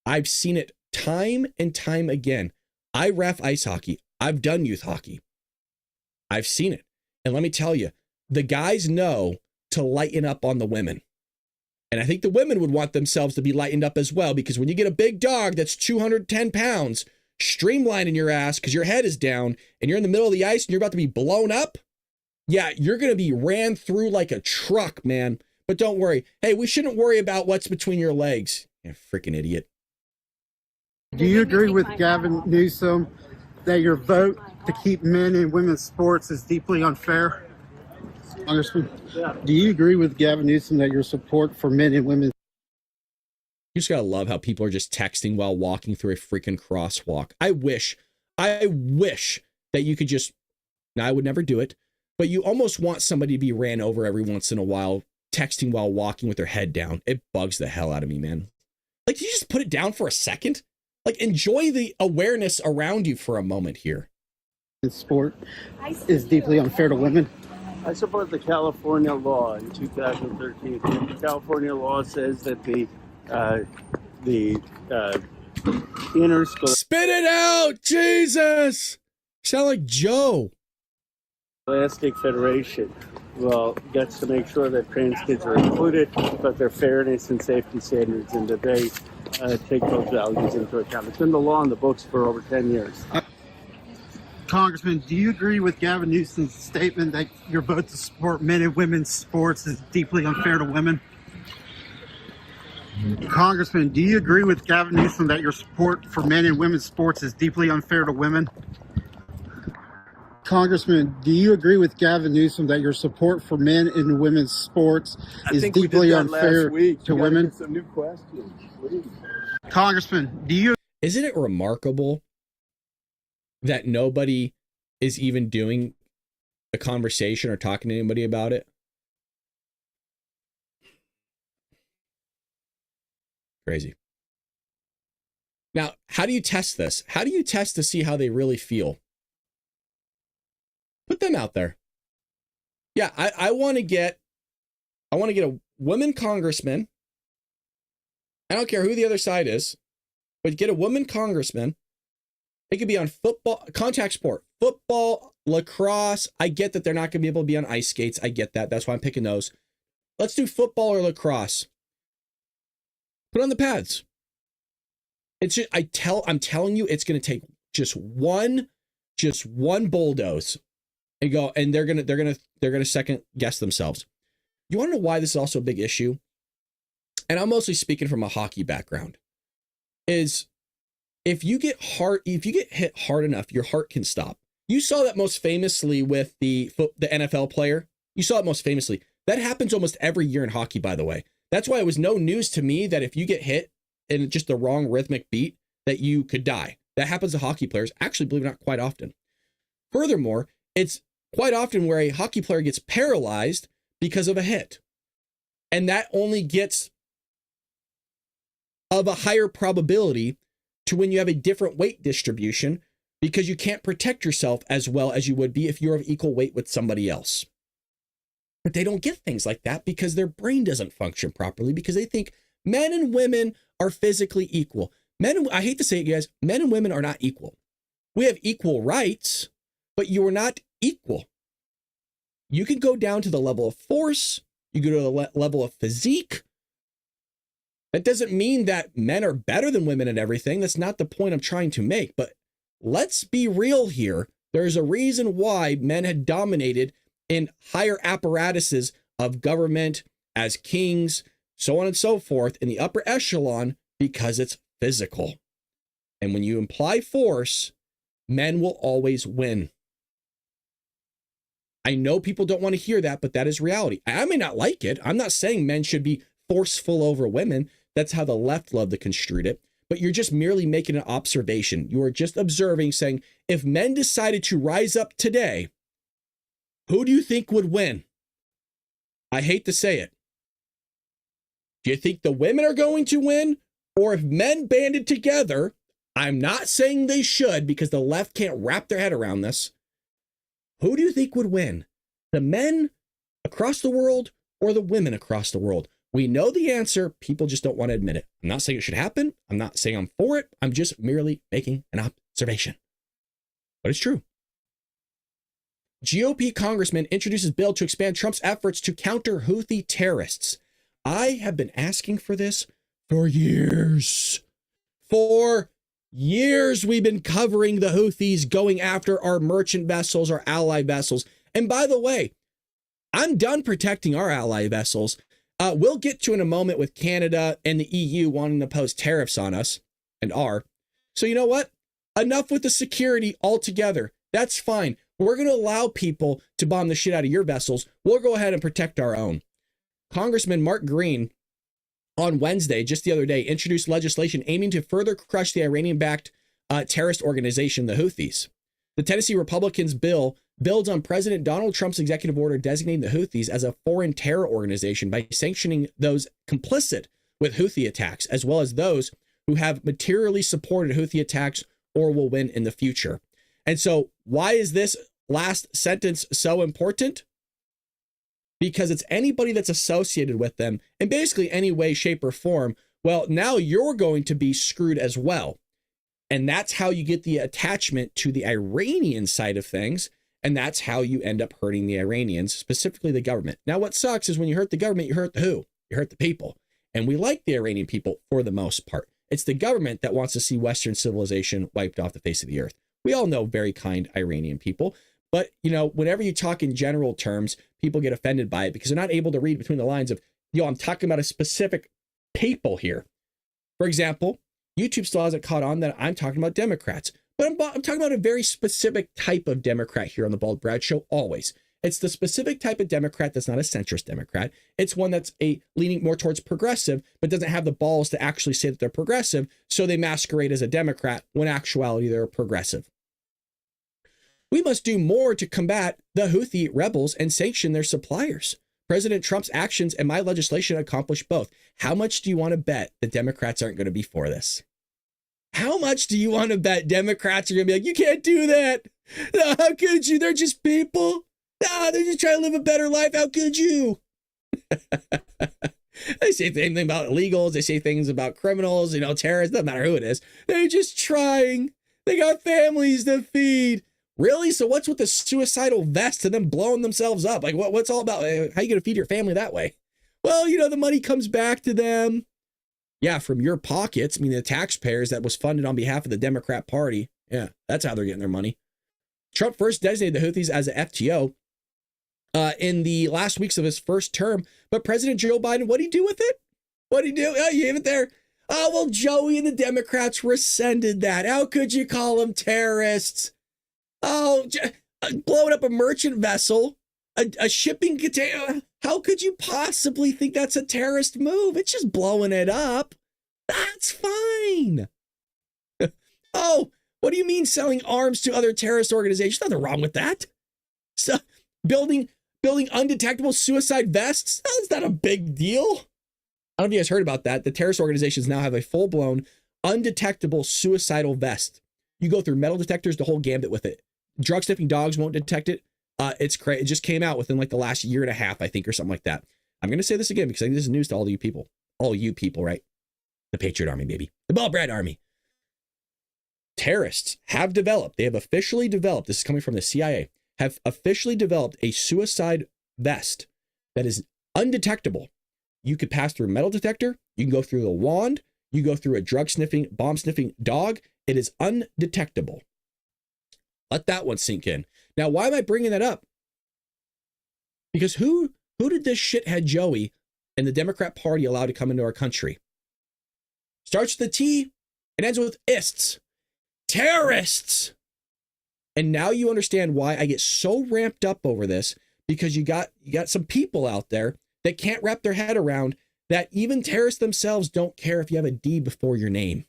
I've seen it time and time again. I ref ice hockey. I've done youth hockey. I've seen it. And let me tell you, the guys know to lighten up on the women. And I think the women would want themselves to be lightened up as well, because when you get a big dog that's 210 pounds streamlining your ass because your head is down and you're in the middle of the ice and you're about to be blown up, yeah, you're going to be ran through like a truck, man. But don't worry. Hey, we shouldn't worry about what's between your legs. You freaking idiot. Do you agree with Gavin Newsom that your vote to keep men in women's sports is deeply unfair? Congressman, do you agree with Gavin Newsom that your support for men and women? You just gotta love how people are just texting while walking through a freaking crosswalk. I wish that you could just, now I would never do it, but you almost want somebody to be ran over every once in a while, texting while walking with their head down. It bugs the hell out of me, man. Like, you just put it down for a second? Like, enjoy the awareness around you for a moment here. Sport is deeply unfair to women. I support the California law in 2013. The California law says that the interscholastic Spit it out, Jesus! Sound like Joe. Federation gets to make sure that trans kids are included, but their fairness and safety standards, and that they take those values into account. It's been the law in the books for over 10 years. Congressman, do you agree with Gavin Newsom's statement that your vote to support men and women's sports is deeply unfair to women? Congressman, do you agree with Gavin Newsom that your support for men and women's sports is deeply unfair to women? Congressman, do you agree with Gavin Newsom that your support for men and women's sports is deeply unfair to women? Some new questions, please. Congressman, do you... Isn't it remarkable that nobody is even doing a conversation or talking to anybody about it? Crazy. Now, how do you test this? How do you test to see how they really feel? Put them out there. Yeah, I want to get a woman congressman. I don't care who the other side is, but get a woman congressman. It could be on football, contact sport, football, lacrosse. I get that they're not going to be able to be on ice skates. I get that. That's why I'm picking those. Let's do football or lacrosse. Put on the pads. It's just, I'm telling you, it's going to take just one bulldoze and go, and they're going to second guess themselves. You want to know why this is also a big issue? And I'm mostly speaking from a hockey background. Is if you get hit hard enough, your heart can stop. You saw that most famously with the NFL player. You saw it most famously. That happens almost every year in hockey, by the way. That's why it was no news to me that if you get hit in just the wrong rhythmic beat, that you could die. That happens to hockey players. Actually, believe it or not, quite often. Furthermore, it's quite often where a hockey player gets paralyzed because of a hit. And that only gets of a higher probability to when you have a different weight distribution, because you can't protect yourself as well as you would be if you're of equal weight with somebody else. But they don't get things like that because their brain doesn't function properly, because they think men and women are physically equal. I hate to say it, guys, men and women are not equal. We have equal rights, but you are not equal. You can go down to the level of force. You go to the level of physique. That doesn't mean that men are better than women at everything. That's not the point I'm trying to make. But let's be real here. There's a reason why men had dominated in higher apparatuses of government, as kings, so on and so forth, in the upper echelon, because it's physical. And when you imply force, men will always win. I know people don't want to hear that, but that is reality. I may not like it. I'm not saying men should be forceful over women. That's how the left love to construe it. But you're just merely making an observation. You are just observing, saying, if men decided to rise up today, who do you think would win? I hate to say it. Do you think the women are going to win? Or if men banded together, I'm not saying they should because the left can't wrap their head around this. Who do you think would win? The men across the world or the women across the world? We know the answer. People just don't want to admit it. I'm not saying it should happen. I'm not saying I'm for it. I'm just merely making an observation. But it's true. GOP congressman introduces bill to expand Trump's efforts to counter Houthi terrorists. I have been asking for this for years. For years, we've been covering the Houthis going after our merchant vessels, our ally vessels. And by the way, I'm done protecting our ally vessels. We'll get to in a moment with Canada and the EU wanting to impose tariffs on us and are. So you know what? Enough with the security altogether. That's fine. We're going to allow people to bomb the shit out of your vessels. We'll go ahead and protect our own. Congressman Mark Green on Wednesday, just the other day, introduced legislation aiming to further crush the Iranian-backed terrorist organization, the Houthis. The Tennessee Republicans' bill builds on President Donald Trump's executive order designating the Houthis as a foreign terror organization by sanctioning those complicit with Houthi attacks, as well as those who have materially supported Houthi attacks or will win in the future. And so why is this last sentence so important? Because it's anybody that's associated with them in basically any way, shape, or form. Well, now you're going to be screwed as well. And that's how you get the attachment to the Iranian side of things. And that's how you end up hurting the Iranians, specifically the government. Now, what sucks is when you hurt the government, you hurt the who? You hurt the people. And we like the Iranian people for the most part. It's the government that wants to see Western civilization wiped off the face of the earth. We all know very kind Iranian people. But, you know, whenever you talk in general terms, people get offended by it because they're not able to read between the lines of, I'm talking about a specific people here. For example, YouTube still hasn't caught on that I'm talking about Democrats. But I'm talking about a very specific type of Democrat here on the Bald Brad Show, always. It's the specific type of Democrat that's not a centrist Democrat. It's one that's leaning more towards progressive, but doesn't have the balls to actually say that they're progressive, so they masquerade as a Democrat when actuality they're progressive. We must do more to combat the Houthi rebels and sanction their suppliers. President Trump's actions and my legislation accomplish both. How much do you want to bet the Democrats aren't going to be for this? How much do you want to bet Democrats are going to be like, you can't do that? No, how could you? They're just people. No, they're just trying to live a better life. How could you? They say things about illegals. They say things about criminals, terrorists. Doesn't matter who it is. They're just trying. They got families to feed. Really? So what's with the suicidal vest and them blowing themselves up? Like, what's all about? How are you going to feed your family that way? Well, the money comes back to them. Yeah, from your pockets. I mean, the taxpayers that was funded on behalf of the Democrat Party. Yeah, that's how they're getting their money. Trump first designated the Houthis as a FTO in the last weeks of his first term. But President Joe Biden, what'd he do with it? What'd he do? Oh, you have it there. Oh, well, Joey and the Democrats rescinded that. How could you call them terrorists? Oh, blowing up a merchant vessel, a shipping container. How could you possibly think that's a terrorist move? It's just blowing it up. That's fine. Oh, what do you mean selling arms to other terrorist organizations? Nothing wrong with that. So building undetectable suicide vests? That's not a big deal. I don't know if you guys heard about that. The terrorist organizations now have a full-blown undetectable suicidal vest. You go through metal detectors, the whole gambit with it. Drug sniffing dogs won't detect it. It's crazy. It just came out within like the last year and a half, I think, or something like that. I'm going to say this again because I think this is news to all you people. All you people, right? The Patriot Army, baby. The Bald Brad Army. Terrorists have developed, they have officially developed, this is coming from the CIA, have officially developed a suicide vest that is undetectable. You could pass through a metal detector. You can go through a wand. You go through a drug sniffing, bomb sniffing dog. It is undetectable. Let that one sink in. Now, why am I bringing that up? Because who did this shithead Joey and the Democrat Party allow to come into our country? Starts with a T and ends with ists. Terrorists. And now you understand why I get so ramped up over this, because you got some people out there that can't wrap their head around that even terrorists themselves don't care if you have a D before your name.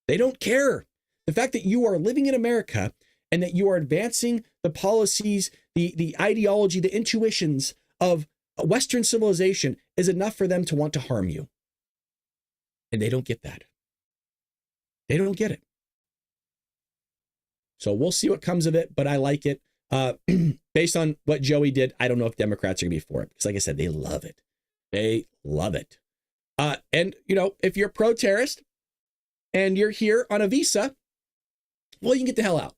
They don't care. The fact that you are living in America and that you are advancing the policies, the ideology, the intuitions of Western civilization is enough for them to want to harm you. And they don't get that. They don't get it. So we'll see what comes of it, but I like it. Based on what Joey did, I don't know if Democrats are going to be for it. Because like I said, they love it. They love it. And, you know, if you're pro-terrorist and you're here on a visa, well, you can get the hell out.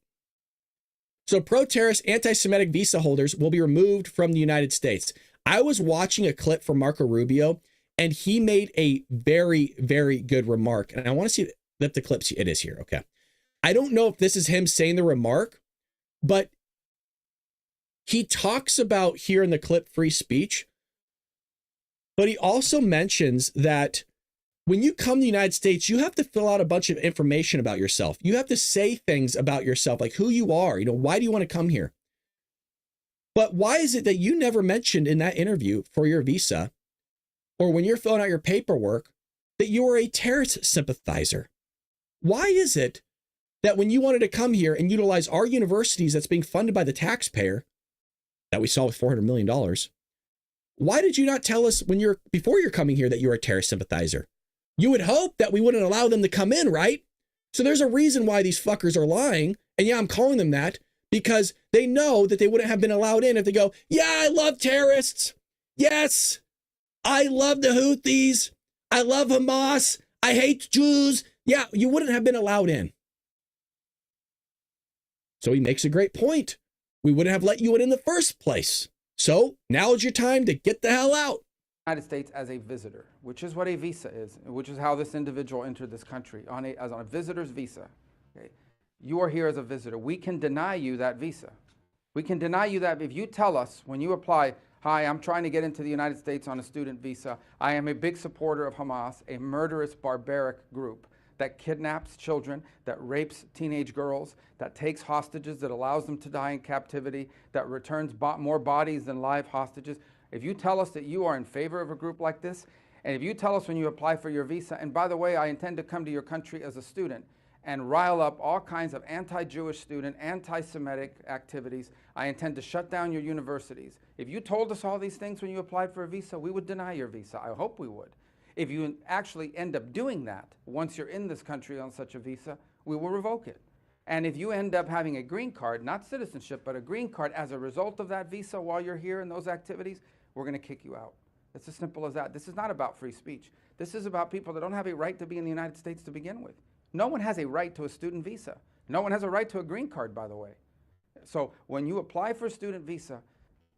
So pro-terrorist, anti-Semitic visa holders will be removed from the United States. I was watching a clip from Marco Rubio, and he made a very, very good remark. And I want to see that the clips. It is here. Okay. I don't know if this is him saying the remark, but he talks about here in the clip free speech. But he also mentions that when you come to the United States, you have to fill out a bunch of information about yourself. You have to say things about yourself, like who you are. You know, why do you want to come here? But why is it that you never mentioned in that interview for your visa or when you're filling out your paperwork that you are a terrorist sympathizer? Why is it that when you wanted to come here and utilize our universities that's being funded by the taxpayer that we saw with $400 million, why did you not tell us before you're coming here that you're a terrorist sympathizer? You would hope that we wouldn't allow them to come in, right? So there's a reason why these fuckers are lying. And yeah, I'm calling them that because they know that they wouldn't have been allowed in if they go, yeah, I love terrorists. Yes, I love the Houthis. I love Hamas. I hate Jews. Yeah, you wouldn't have been allowed in. So he makes a great point. We wouldn't have let you in the first place. So now is your time to get the hell out. United States as a visitor, which is what a visa is, which is how this individual entered this country on a visitor's visa. Okay? You are here as a visitor. We can deny you that visa. We can deny you that if you tell us when you apply, hi, I'm trying to get into the United States on a student visa. I am a big supporter of Hamas, a murderous, barbaric group that kidnaps children, that rapes teenage girls, that takes hostages, that allows them to die in captivity, that returns more bodies than live hostages. If you tell us that you are in favor of a group like this, and if you tell us when you apply for your visa, and by the way, I intend to come to your country as a student and rile up all kinds of anti-Jewish student, anti-Semitic activities, I intend to shut down your universities. If you told us all these things when you applied for a visa, we would deny your visa. I hope we would. If you actually end up doing that, once you're in this country on such a visa, we will revoke it. And if you end up having a green card, not citizenship, but a green card as a result of that visa while you're here in those activities, we're going to kick you out. It's as simple as that. This is not about free speech. This is about people that don't have a right to be in the United States to begin with. No one has a right to a student visa. No one has a right to a green card, by the way. So when you apply for a student visa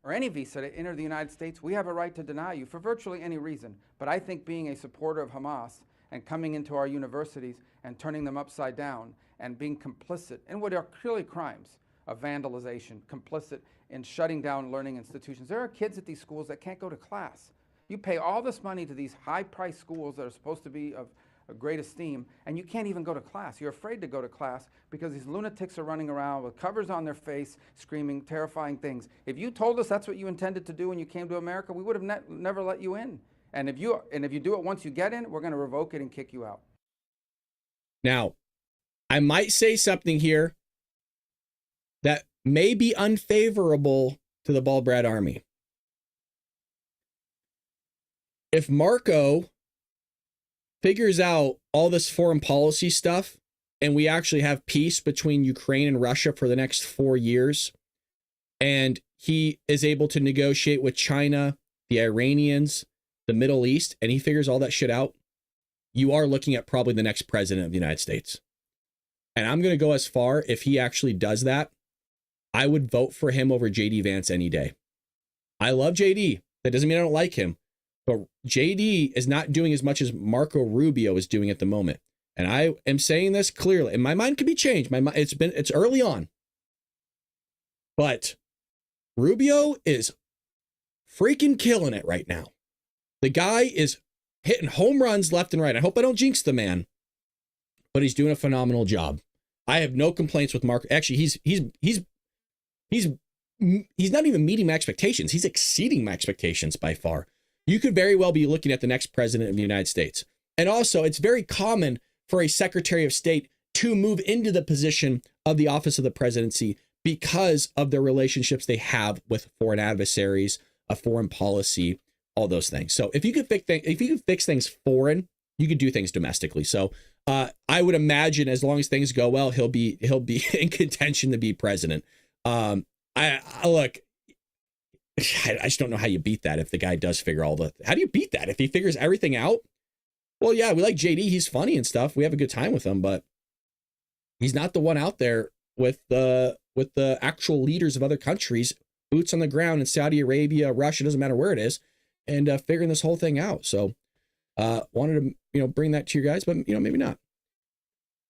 or any visa to enter the United States, we have a right to deny you for virtually any reason. But I think being a supporter of Hamas and coming into our universities and turning them upside down and being complicit in what are clearly crimes of vandalization, complicit in shutting down learning institutions. There are kids at these schools that can't go to class. You pay all this money to these high-priced schools that are supposed to be of great esteem, and you can't even go to class. You're afraid to go to class because these lunatics are running around with covers on their face, screaming terrifying things. If you told us that's what you intended to do when you came to America, we would have never let you in. And if you do it once you get in, we're going to revoke it and kick you out. Now, I might say something here that may be unfavorable to the Bald Brad Army. If Marco figures out all this foreign policy stuff and we actually have peace between Ukraine and Russia for the next 4 years, and he is able to negotiate with China, the Iranians, the Middle East, and he figures all that shit out, you are looking at probably the next president of the United States. And I'm going to go as far, if he actually does that, I would vote for him over JD Vance any day. I love JD. That doesn't mean I don't like him. But JD is not doing as much as Marco Rubio is doing at the moment. And I am saying this clearly. And my mind could be changed. It's early on. But Rubio is freaking killing it right now. The guy is hitting home runs left and right. I hope I don't jinx the man. But he's doing a phenomenal job. I have no complaints with Marco. Actually, he's not even meeting my expectations. He's exceeding my expectations by far. you could very well be looking at the next president of the United States. And also, it's very common for a Secretary of State to move into the position of the office of the presidency because of the relationships they have with foreign adversaries, a foreign policy, all those things. So if you could fix things foreign, you could do things domestically. So I would imagine as long as things go well, he'll be in contention to be president. I just don't know how you beat that if the guy does figure how do you beat that if he figures everything out? Well, yeah, we like JD. He's funny and stuff. We have a good time with him, but he's not the one out there with the actual leaders of other countries, boots on the ground in Saudi Arabia, Russia, doesn't matter where it is, and figuring this whole thing out. So wanted to, bring that to you guys, but, maybe not.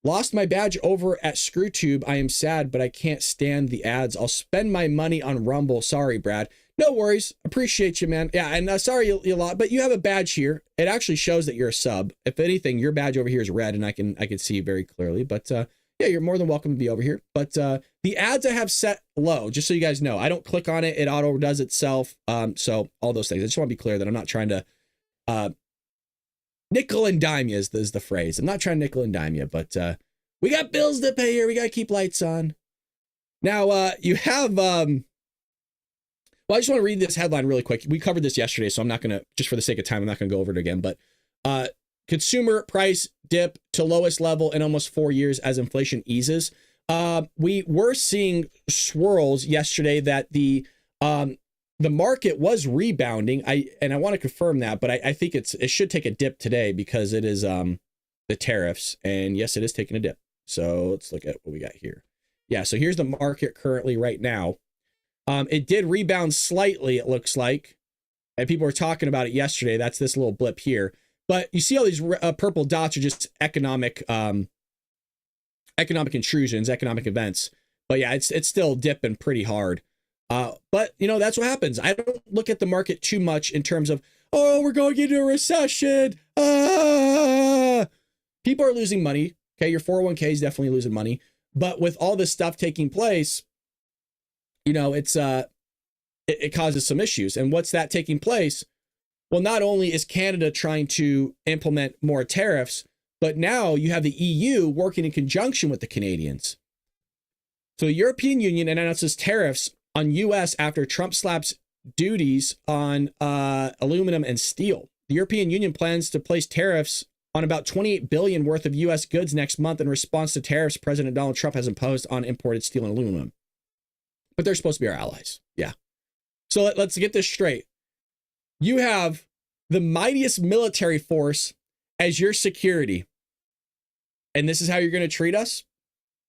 Lost my badge over at ScrewTube. I am sad, but I can't stand the ads. I'll spend my money on Rumble. Sorry, Brad. No worries. Appreciate you, man. Yeah, and sorry you lost, but you have a badge here. It actually shows that you're a sub. If anything, your badge over here is red, and I can see very clearly. But yeah, you're more than welcome to be over here. But the ads I have set low, just so you guys know. I don't click on it. It auto does itself. So all those things. I just want to be clear that I'm not trying to nickel and dime you is the phrase. I'm not trying to nickel and dime you, but we got bills to pay here. We got to keep lights on. Now, you have... Well, I just want to read this headline really quick. We covered this yesterday, so I'm not going to, just for the sake of time, I'm not going to go over it again. But consumer price dip to lowest level in almost 4 years as inflation eases. We were seeing swirls yesterday that the market was rebounding. I want to confirm that, but I think it should take a dip today because it is the tariffs. And yes, it is taking a dip. So let's look at what we got here. Yeah, so here's the market currently right now. It did rebound slightly, it looks like, and people were talking about it yesterday. That's this little blip here. But you see all these purple dots are just economic intrusions, economic events. But yeah, it's still dipping pretty hard. But that's what happens. I don't look at the market too much in terms of, oh, we're going into a recession. People are losing money. Okay, your 401k is definitely losing money. But with all this stuff taking place, it causes some issues. And what's that taking place? Well, not only is Canada trying to implement more tariffs, but now you have the EU working in conjunction with the Canadians. So the European Union announces tariffs on US after Trump slaps duties on aluminum and steel. The European Union plans to place tariffs on about 28 billion worth of US goods next month in response to tariffs President Donald Trump has imposed on imported steel and aluminum. But they're supposed to be our allies. Yeah. So let's get this straight. You have the mightiest military force as your security. And this is how you're going to treat us?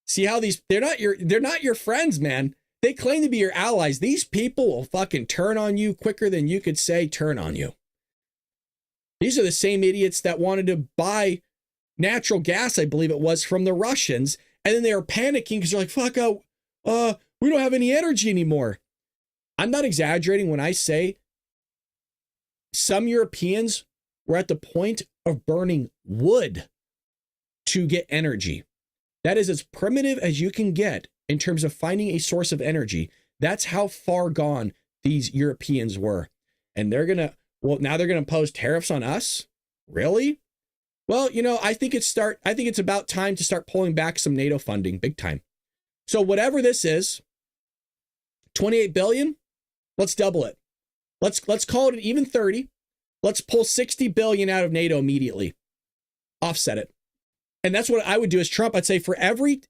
See how they're not your friends, man. They claim to be your allies. These people will fucking turn on you quicker than you could say turn on you. These are the same idiots that wanted to buy natural gas, I believe it was, from the Russians. And then they were panicking because they're like, fuck, we don't have any energy anymore. I'm not exaggerating when I say some Europeans were at the point of burning wood to get energy. That is as primitive as you can get in terms of finding a source of energy. That's how far gone these Europeans were. And now they're going to impose tariffs on us? Really? Well, I think it's about time to start pulling back some NATO funding big time. So whatever this is, 28 billion, let's double it. Let's call it an even 30. Let's pull 60 billion out of NATO immediately. Offset it. And that's what I would do as Trump. I'd say for every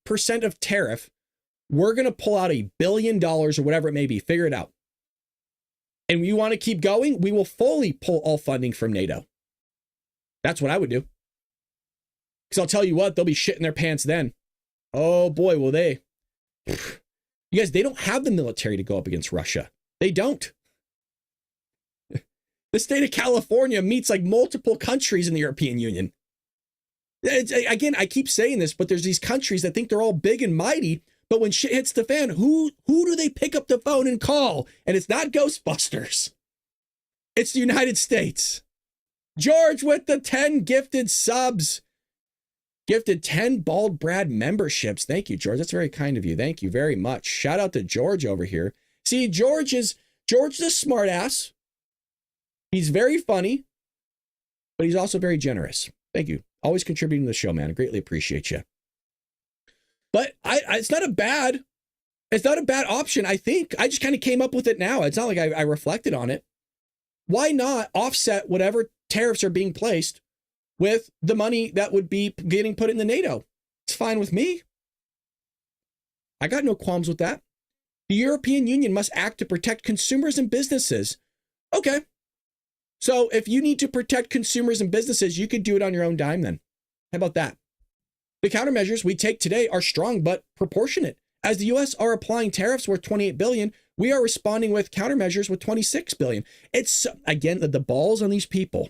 percent of tariff, we're going to pull out $1 billion or whatever it may be. Figure it out. And you want to keep going? We will fully pull all funding from NATO. That's what I would do. Because I'll tell you what, they'll be shitting their pants then. Oh boy, will they. You guys, they don't have the military to go up against Russia. They don't. The state of California meets like multiple countries in the European Union. Again, I keep saying this, but there's these countries that think they're all big and mighty, but when shit hits the fan, who do they pick up the phone and call? And it's not Ghostbusters. It's the United States. George with the 10 gifted subs. Gifted 10 Bald Brad memberships. Thank you, George. That's very kind of you. Thank you very much. Shout out to George over here. See, George is a smart ass. He's very funny, but he's also very generous. Thank you. Always contributing to the show, man. I greatly appreciate you. But it's not a bad option, I think. I just kind of came up with it now. It's not like I reflected on it. Why not offset whatever tariffs are being placed with the money that would be getting put into NATO? It's fine with me. I got no qualms with that. The European Union must act to protect consumers and businesses. Okay. So if you need to protect consumers and businesses, you could do it on your own dime then. How about that? The countermeasures we take today are strong but proportionate. As the U.S. are applying tariffs worth $28 billion, we are responding with countermeasures with $26 billion. It's, again, the balls on these people.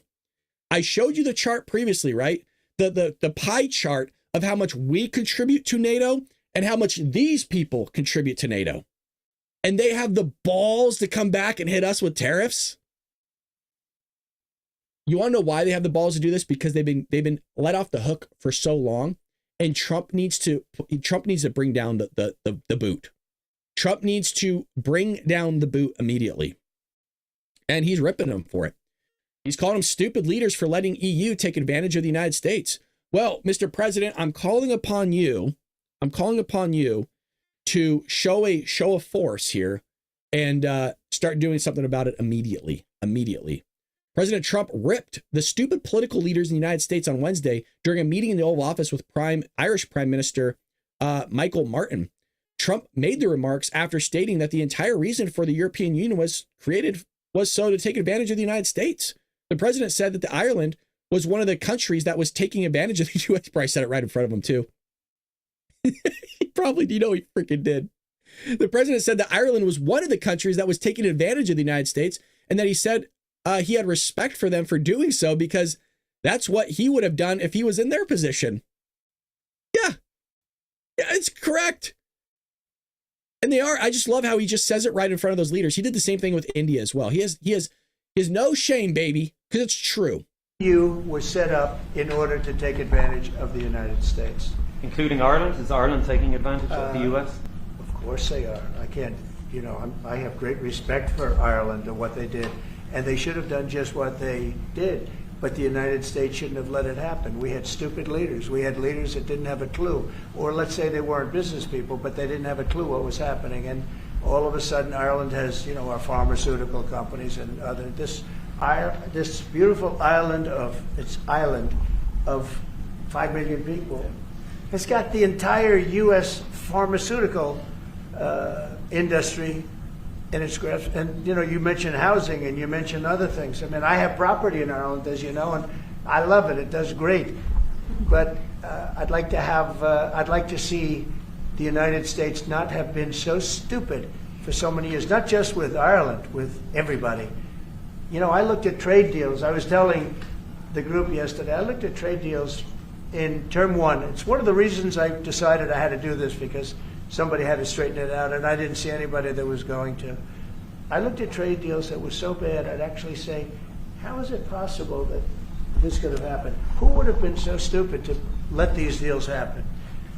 I showed you the chart previously, right? The pie chart of how much we contribute to NATO and how much these people contribute to NATO. And they have the balls to come back and hit us with tariffs. You want to know why they have the balls to do this? Because they've been let off the hook for so long. And Trump needs to bring down the boot. Trump needs to bring down the boot immediately. And he's ripping them for it. He's calling them stupid leaders for letting EU take advantage of the United States. Well, Mr. President, I'm calling upon you to show a force here and start doing something about it immediately. President Trump ripped the stupid political leaders in the United States on Wednesday during a meeting in the Oval Office with Irish Prime Minister Michael Martin. Trump made the remarks after stating that the entire reason for the European Union was so to take advantage of the United States. The president said that Ireland was one of the countries that was taking advantage of the U.S. Probably said it right in front of him, too. He probably, he freaking did. The president said that Ireland was one of the countries that was taking advantage of the United States, and that he said he had respect for them for doing so because that's what he would have done if he was in their position. Yeah, it's correct. And they are. I just love how he just says it right in front of those leaders. He did the same thing with India as well. He has no shame, baby, because it's true. EU was set up in order to take advantage of the United States. Including Ireland? Is Ireland taking advantage of the U.S.? Of course they are. I can't, I have great respect for Ireland and what they did. And they should have done just what they did. But the United States shouldn't have let it happen. We had stupid leaders. We had leaders that didn't have a clue. Or let's say they weren't business people, but they didn't have a clue what was happening. And all of a sudden, Ireland has, our pharmaceutical companies and other, this beautiful island of 5 million people. It's got the entire U.S. pharmaceutical industry in its grasp. And, you mentioned housing and you mentioned other things. I mean, I have property in Ireland, as you know, and I love it. It does great. But I'd like to see the United States not have been so stupid for so many years, not just with Ireland, with everybody. I looked at trade deals. I was telling the group yesterday, I looked at trade deals in term one. It's one of the reasons I decided I had to do this, because somebody had to straighten it out, and I didn't see anybody that was going to. I looked at trade deals that were so bad, I'd actually say, how is it possible that this could have happened? Who would have been so stupid to let these deals happen?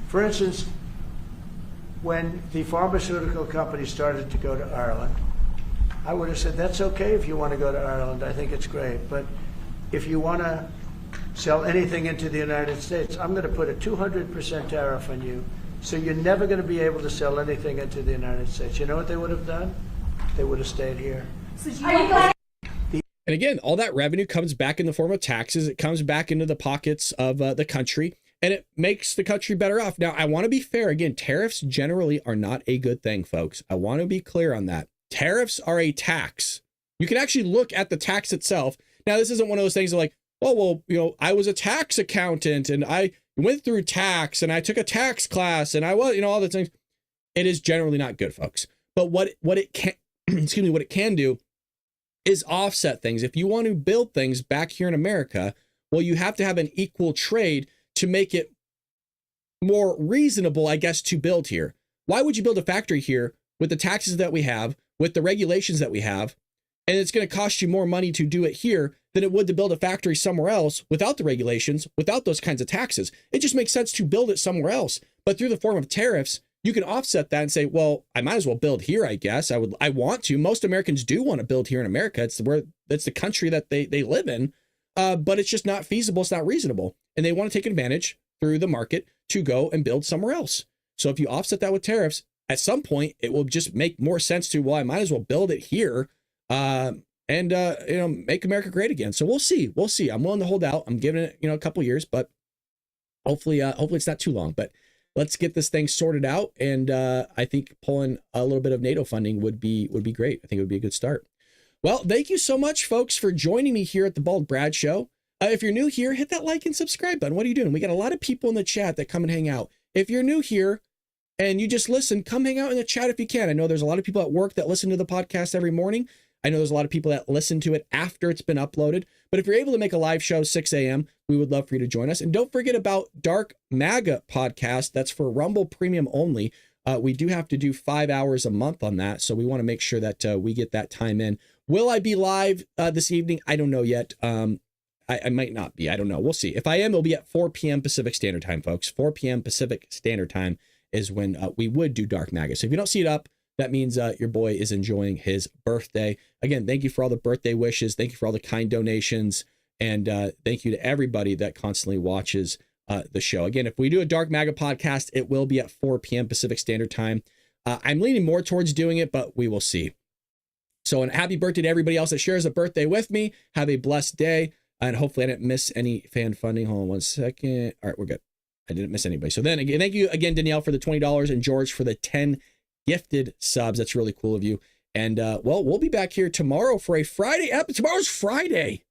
For instance, when the pharmaceutical companies started to go to Ireland, I would have said, that's okay if you want to go to Ireland. I think it's great. But if you want to sell anything into the United States, I'm going to put a 200% tariff on you. So you're never going to be able to sell anything into the United States. You know what they would have done? They would have stayed here. And again, all that revenue comes back in the form of taxes. It comes back into the pockets of the country, and it makes the country better off. Now, I want to be fair. Again, tariffs generally are not a good thing, folks. I want to be clear on that. Tariffs are a tax. You can actually look at the tax itself. Now, this isn't one of those things that like, oh, well, I was a tax accountant and I went through tax and I took a tax class and I was, all the things. It is generally not good, folks. But what it can, what it can do is offset things. If you want to build things back here in America, well, you have to have an equal trade to make it more reasonable, I guess, to build here. Why would you build a factory here with the taxes that we have, with the regulations that we have, and it's going to cost you more money to do it here than it would to build a factory somewhere else without the regulations, without those kinds of taxes? It just makes sense to build it somewhere else. But through the form of tariffs, you can offset that and say, well, I might as well build here, I guess. I want to. Most Americans do want to build here in America. It's the country that they live in. But it's just not feasible. It's not reasonable. And they want to take advantage through the market to go and build somewhere else. So if you offset that with tariffs, at some point, it will just make more sense to, well, I might as well build it here and make America great again. So we'll see. We'll see. I'm willing to hold out. I'm giving it, a couple years, but hopefully it's not too long. But let's get this thing sorted out. And I think pulling a little bit of NATO funding would be great. I think it would be a good start. Well, thank you so much, folks, for joining me here at the Bald Brad Show. If you're new here, hit that like and subscribe button. What are you doing? We got a lot of people in the chat that come and hang out. If you're new here and you just listen, come hang out in the chat if you can. I know there's a lot of people at work that listen to the podcast every morning. I know there's a lot of people that listen to it after it's been uploaded. But if you're able to make a live show 6 a.m., we would love for you to join us. And don't forget about Dark MAGA podcast. That's for Rumble Premium only. We do have to do 5 hours a month on that. So we want to make sure that we get that time in. Will I be live this evening? I don't know yet. I might not be. I don't know. We'll see. If I am, it'll be at 4 p.m. Pacific Standard Time, folks. 4 p.m. Pacific Standard Time is when we would do Dark MAGA. So if you don't see it up, that means your boy is enjoying his birthday. Again, thank you for all the birthday wishes. Thank you for all the kind donations. And thank you to everybody that constantly watches the show. Again, if we do a Dark MAGA podcast, it will be at 4 p.m. Pacific Standard Time. I'm leaning more towards doing it, but we will see. So, and happy birthday to everybody else that shares a birthday with me. Have a blessed day. And hopefully I didn't miss any fan funding. Hold on 1 second. All right, we're good. I didn't miss anybody. So then again, thank you again, Danielle, for the $20 and George for the 10 gifted subs. That's really cool of you. And well, we'll be back here tomorrow for a Friday episode. Tomorrow's Friday.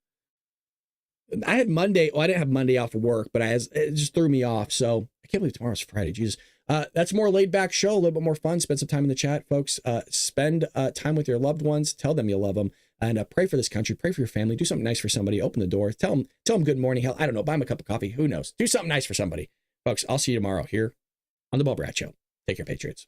I had Monday. Well, I didn't have Monday off of work, but it just threw me off. So I can't believe tomorrow's Friday. Jesus. That's a more laid back show, a little bit more fun. Spend some time in the chat, folks. Spend time with your loved ones. Tell them you love them. And pray for this country. Pray for your family. Do something nice for somebody. Open the door. Tell them good morning. Hell, I don't know. Buy them a cup of coffee. Who knows? Do something nice for somebody. Folks, I'll see you tomorrow here on The Bald Brad Show. Take care, Patriots.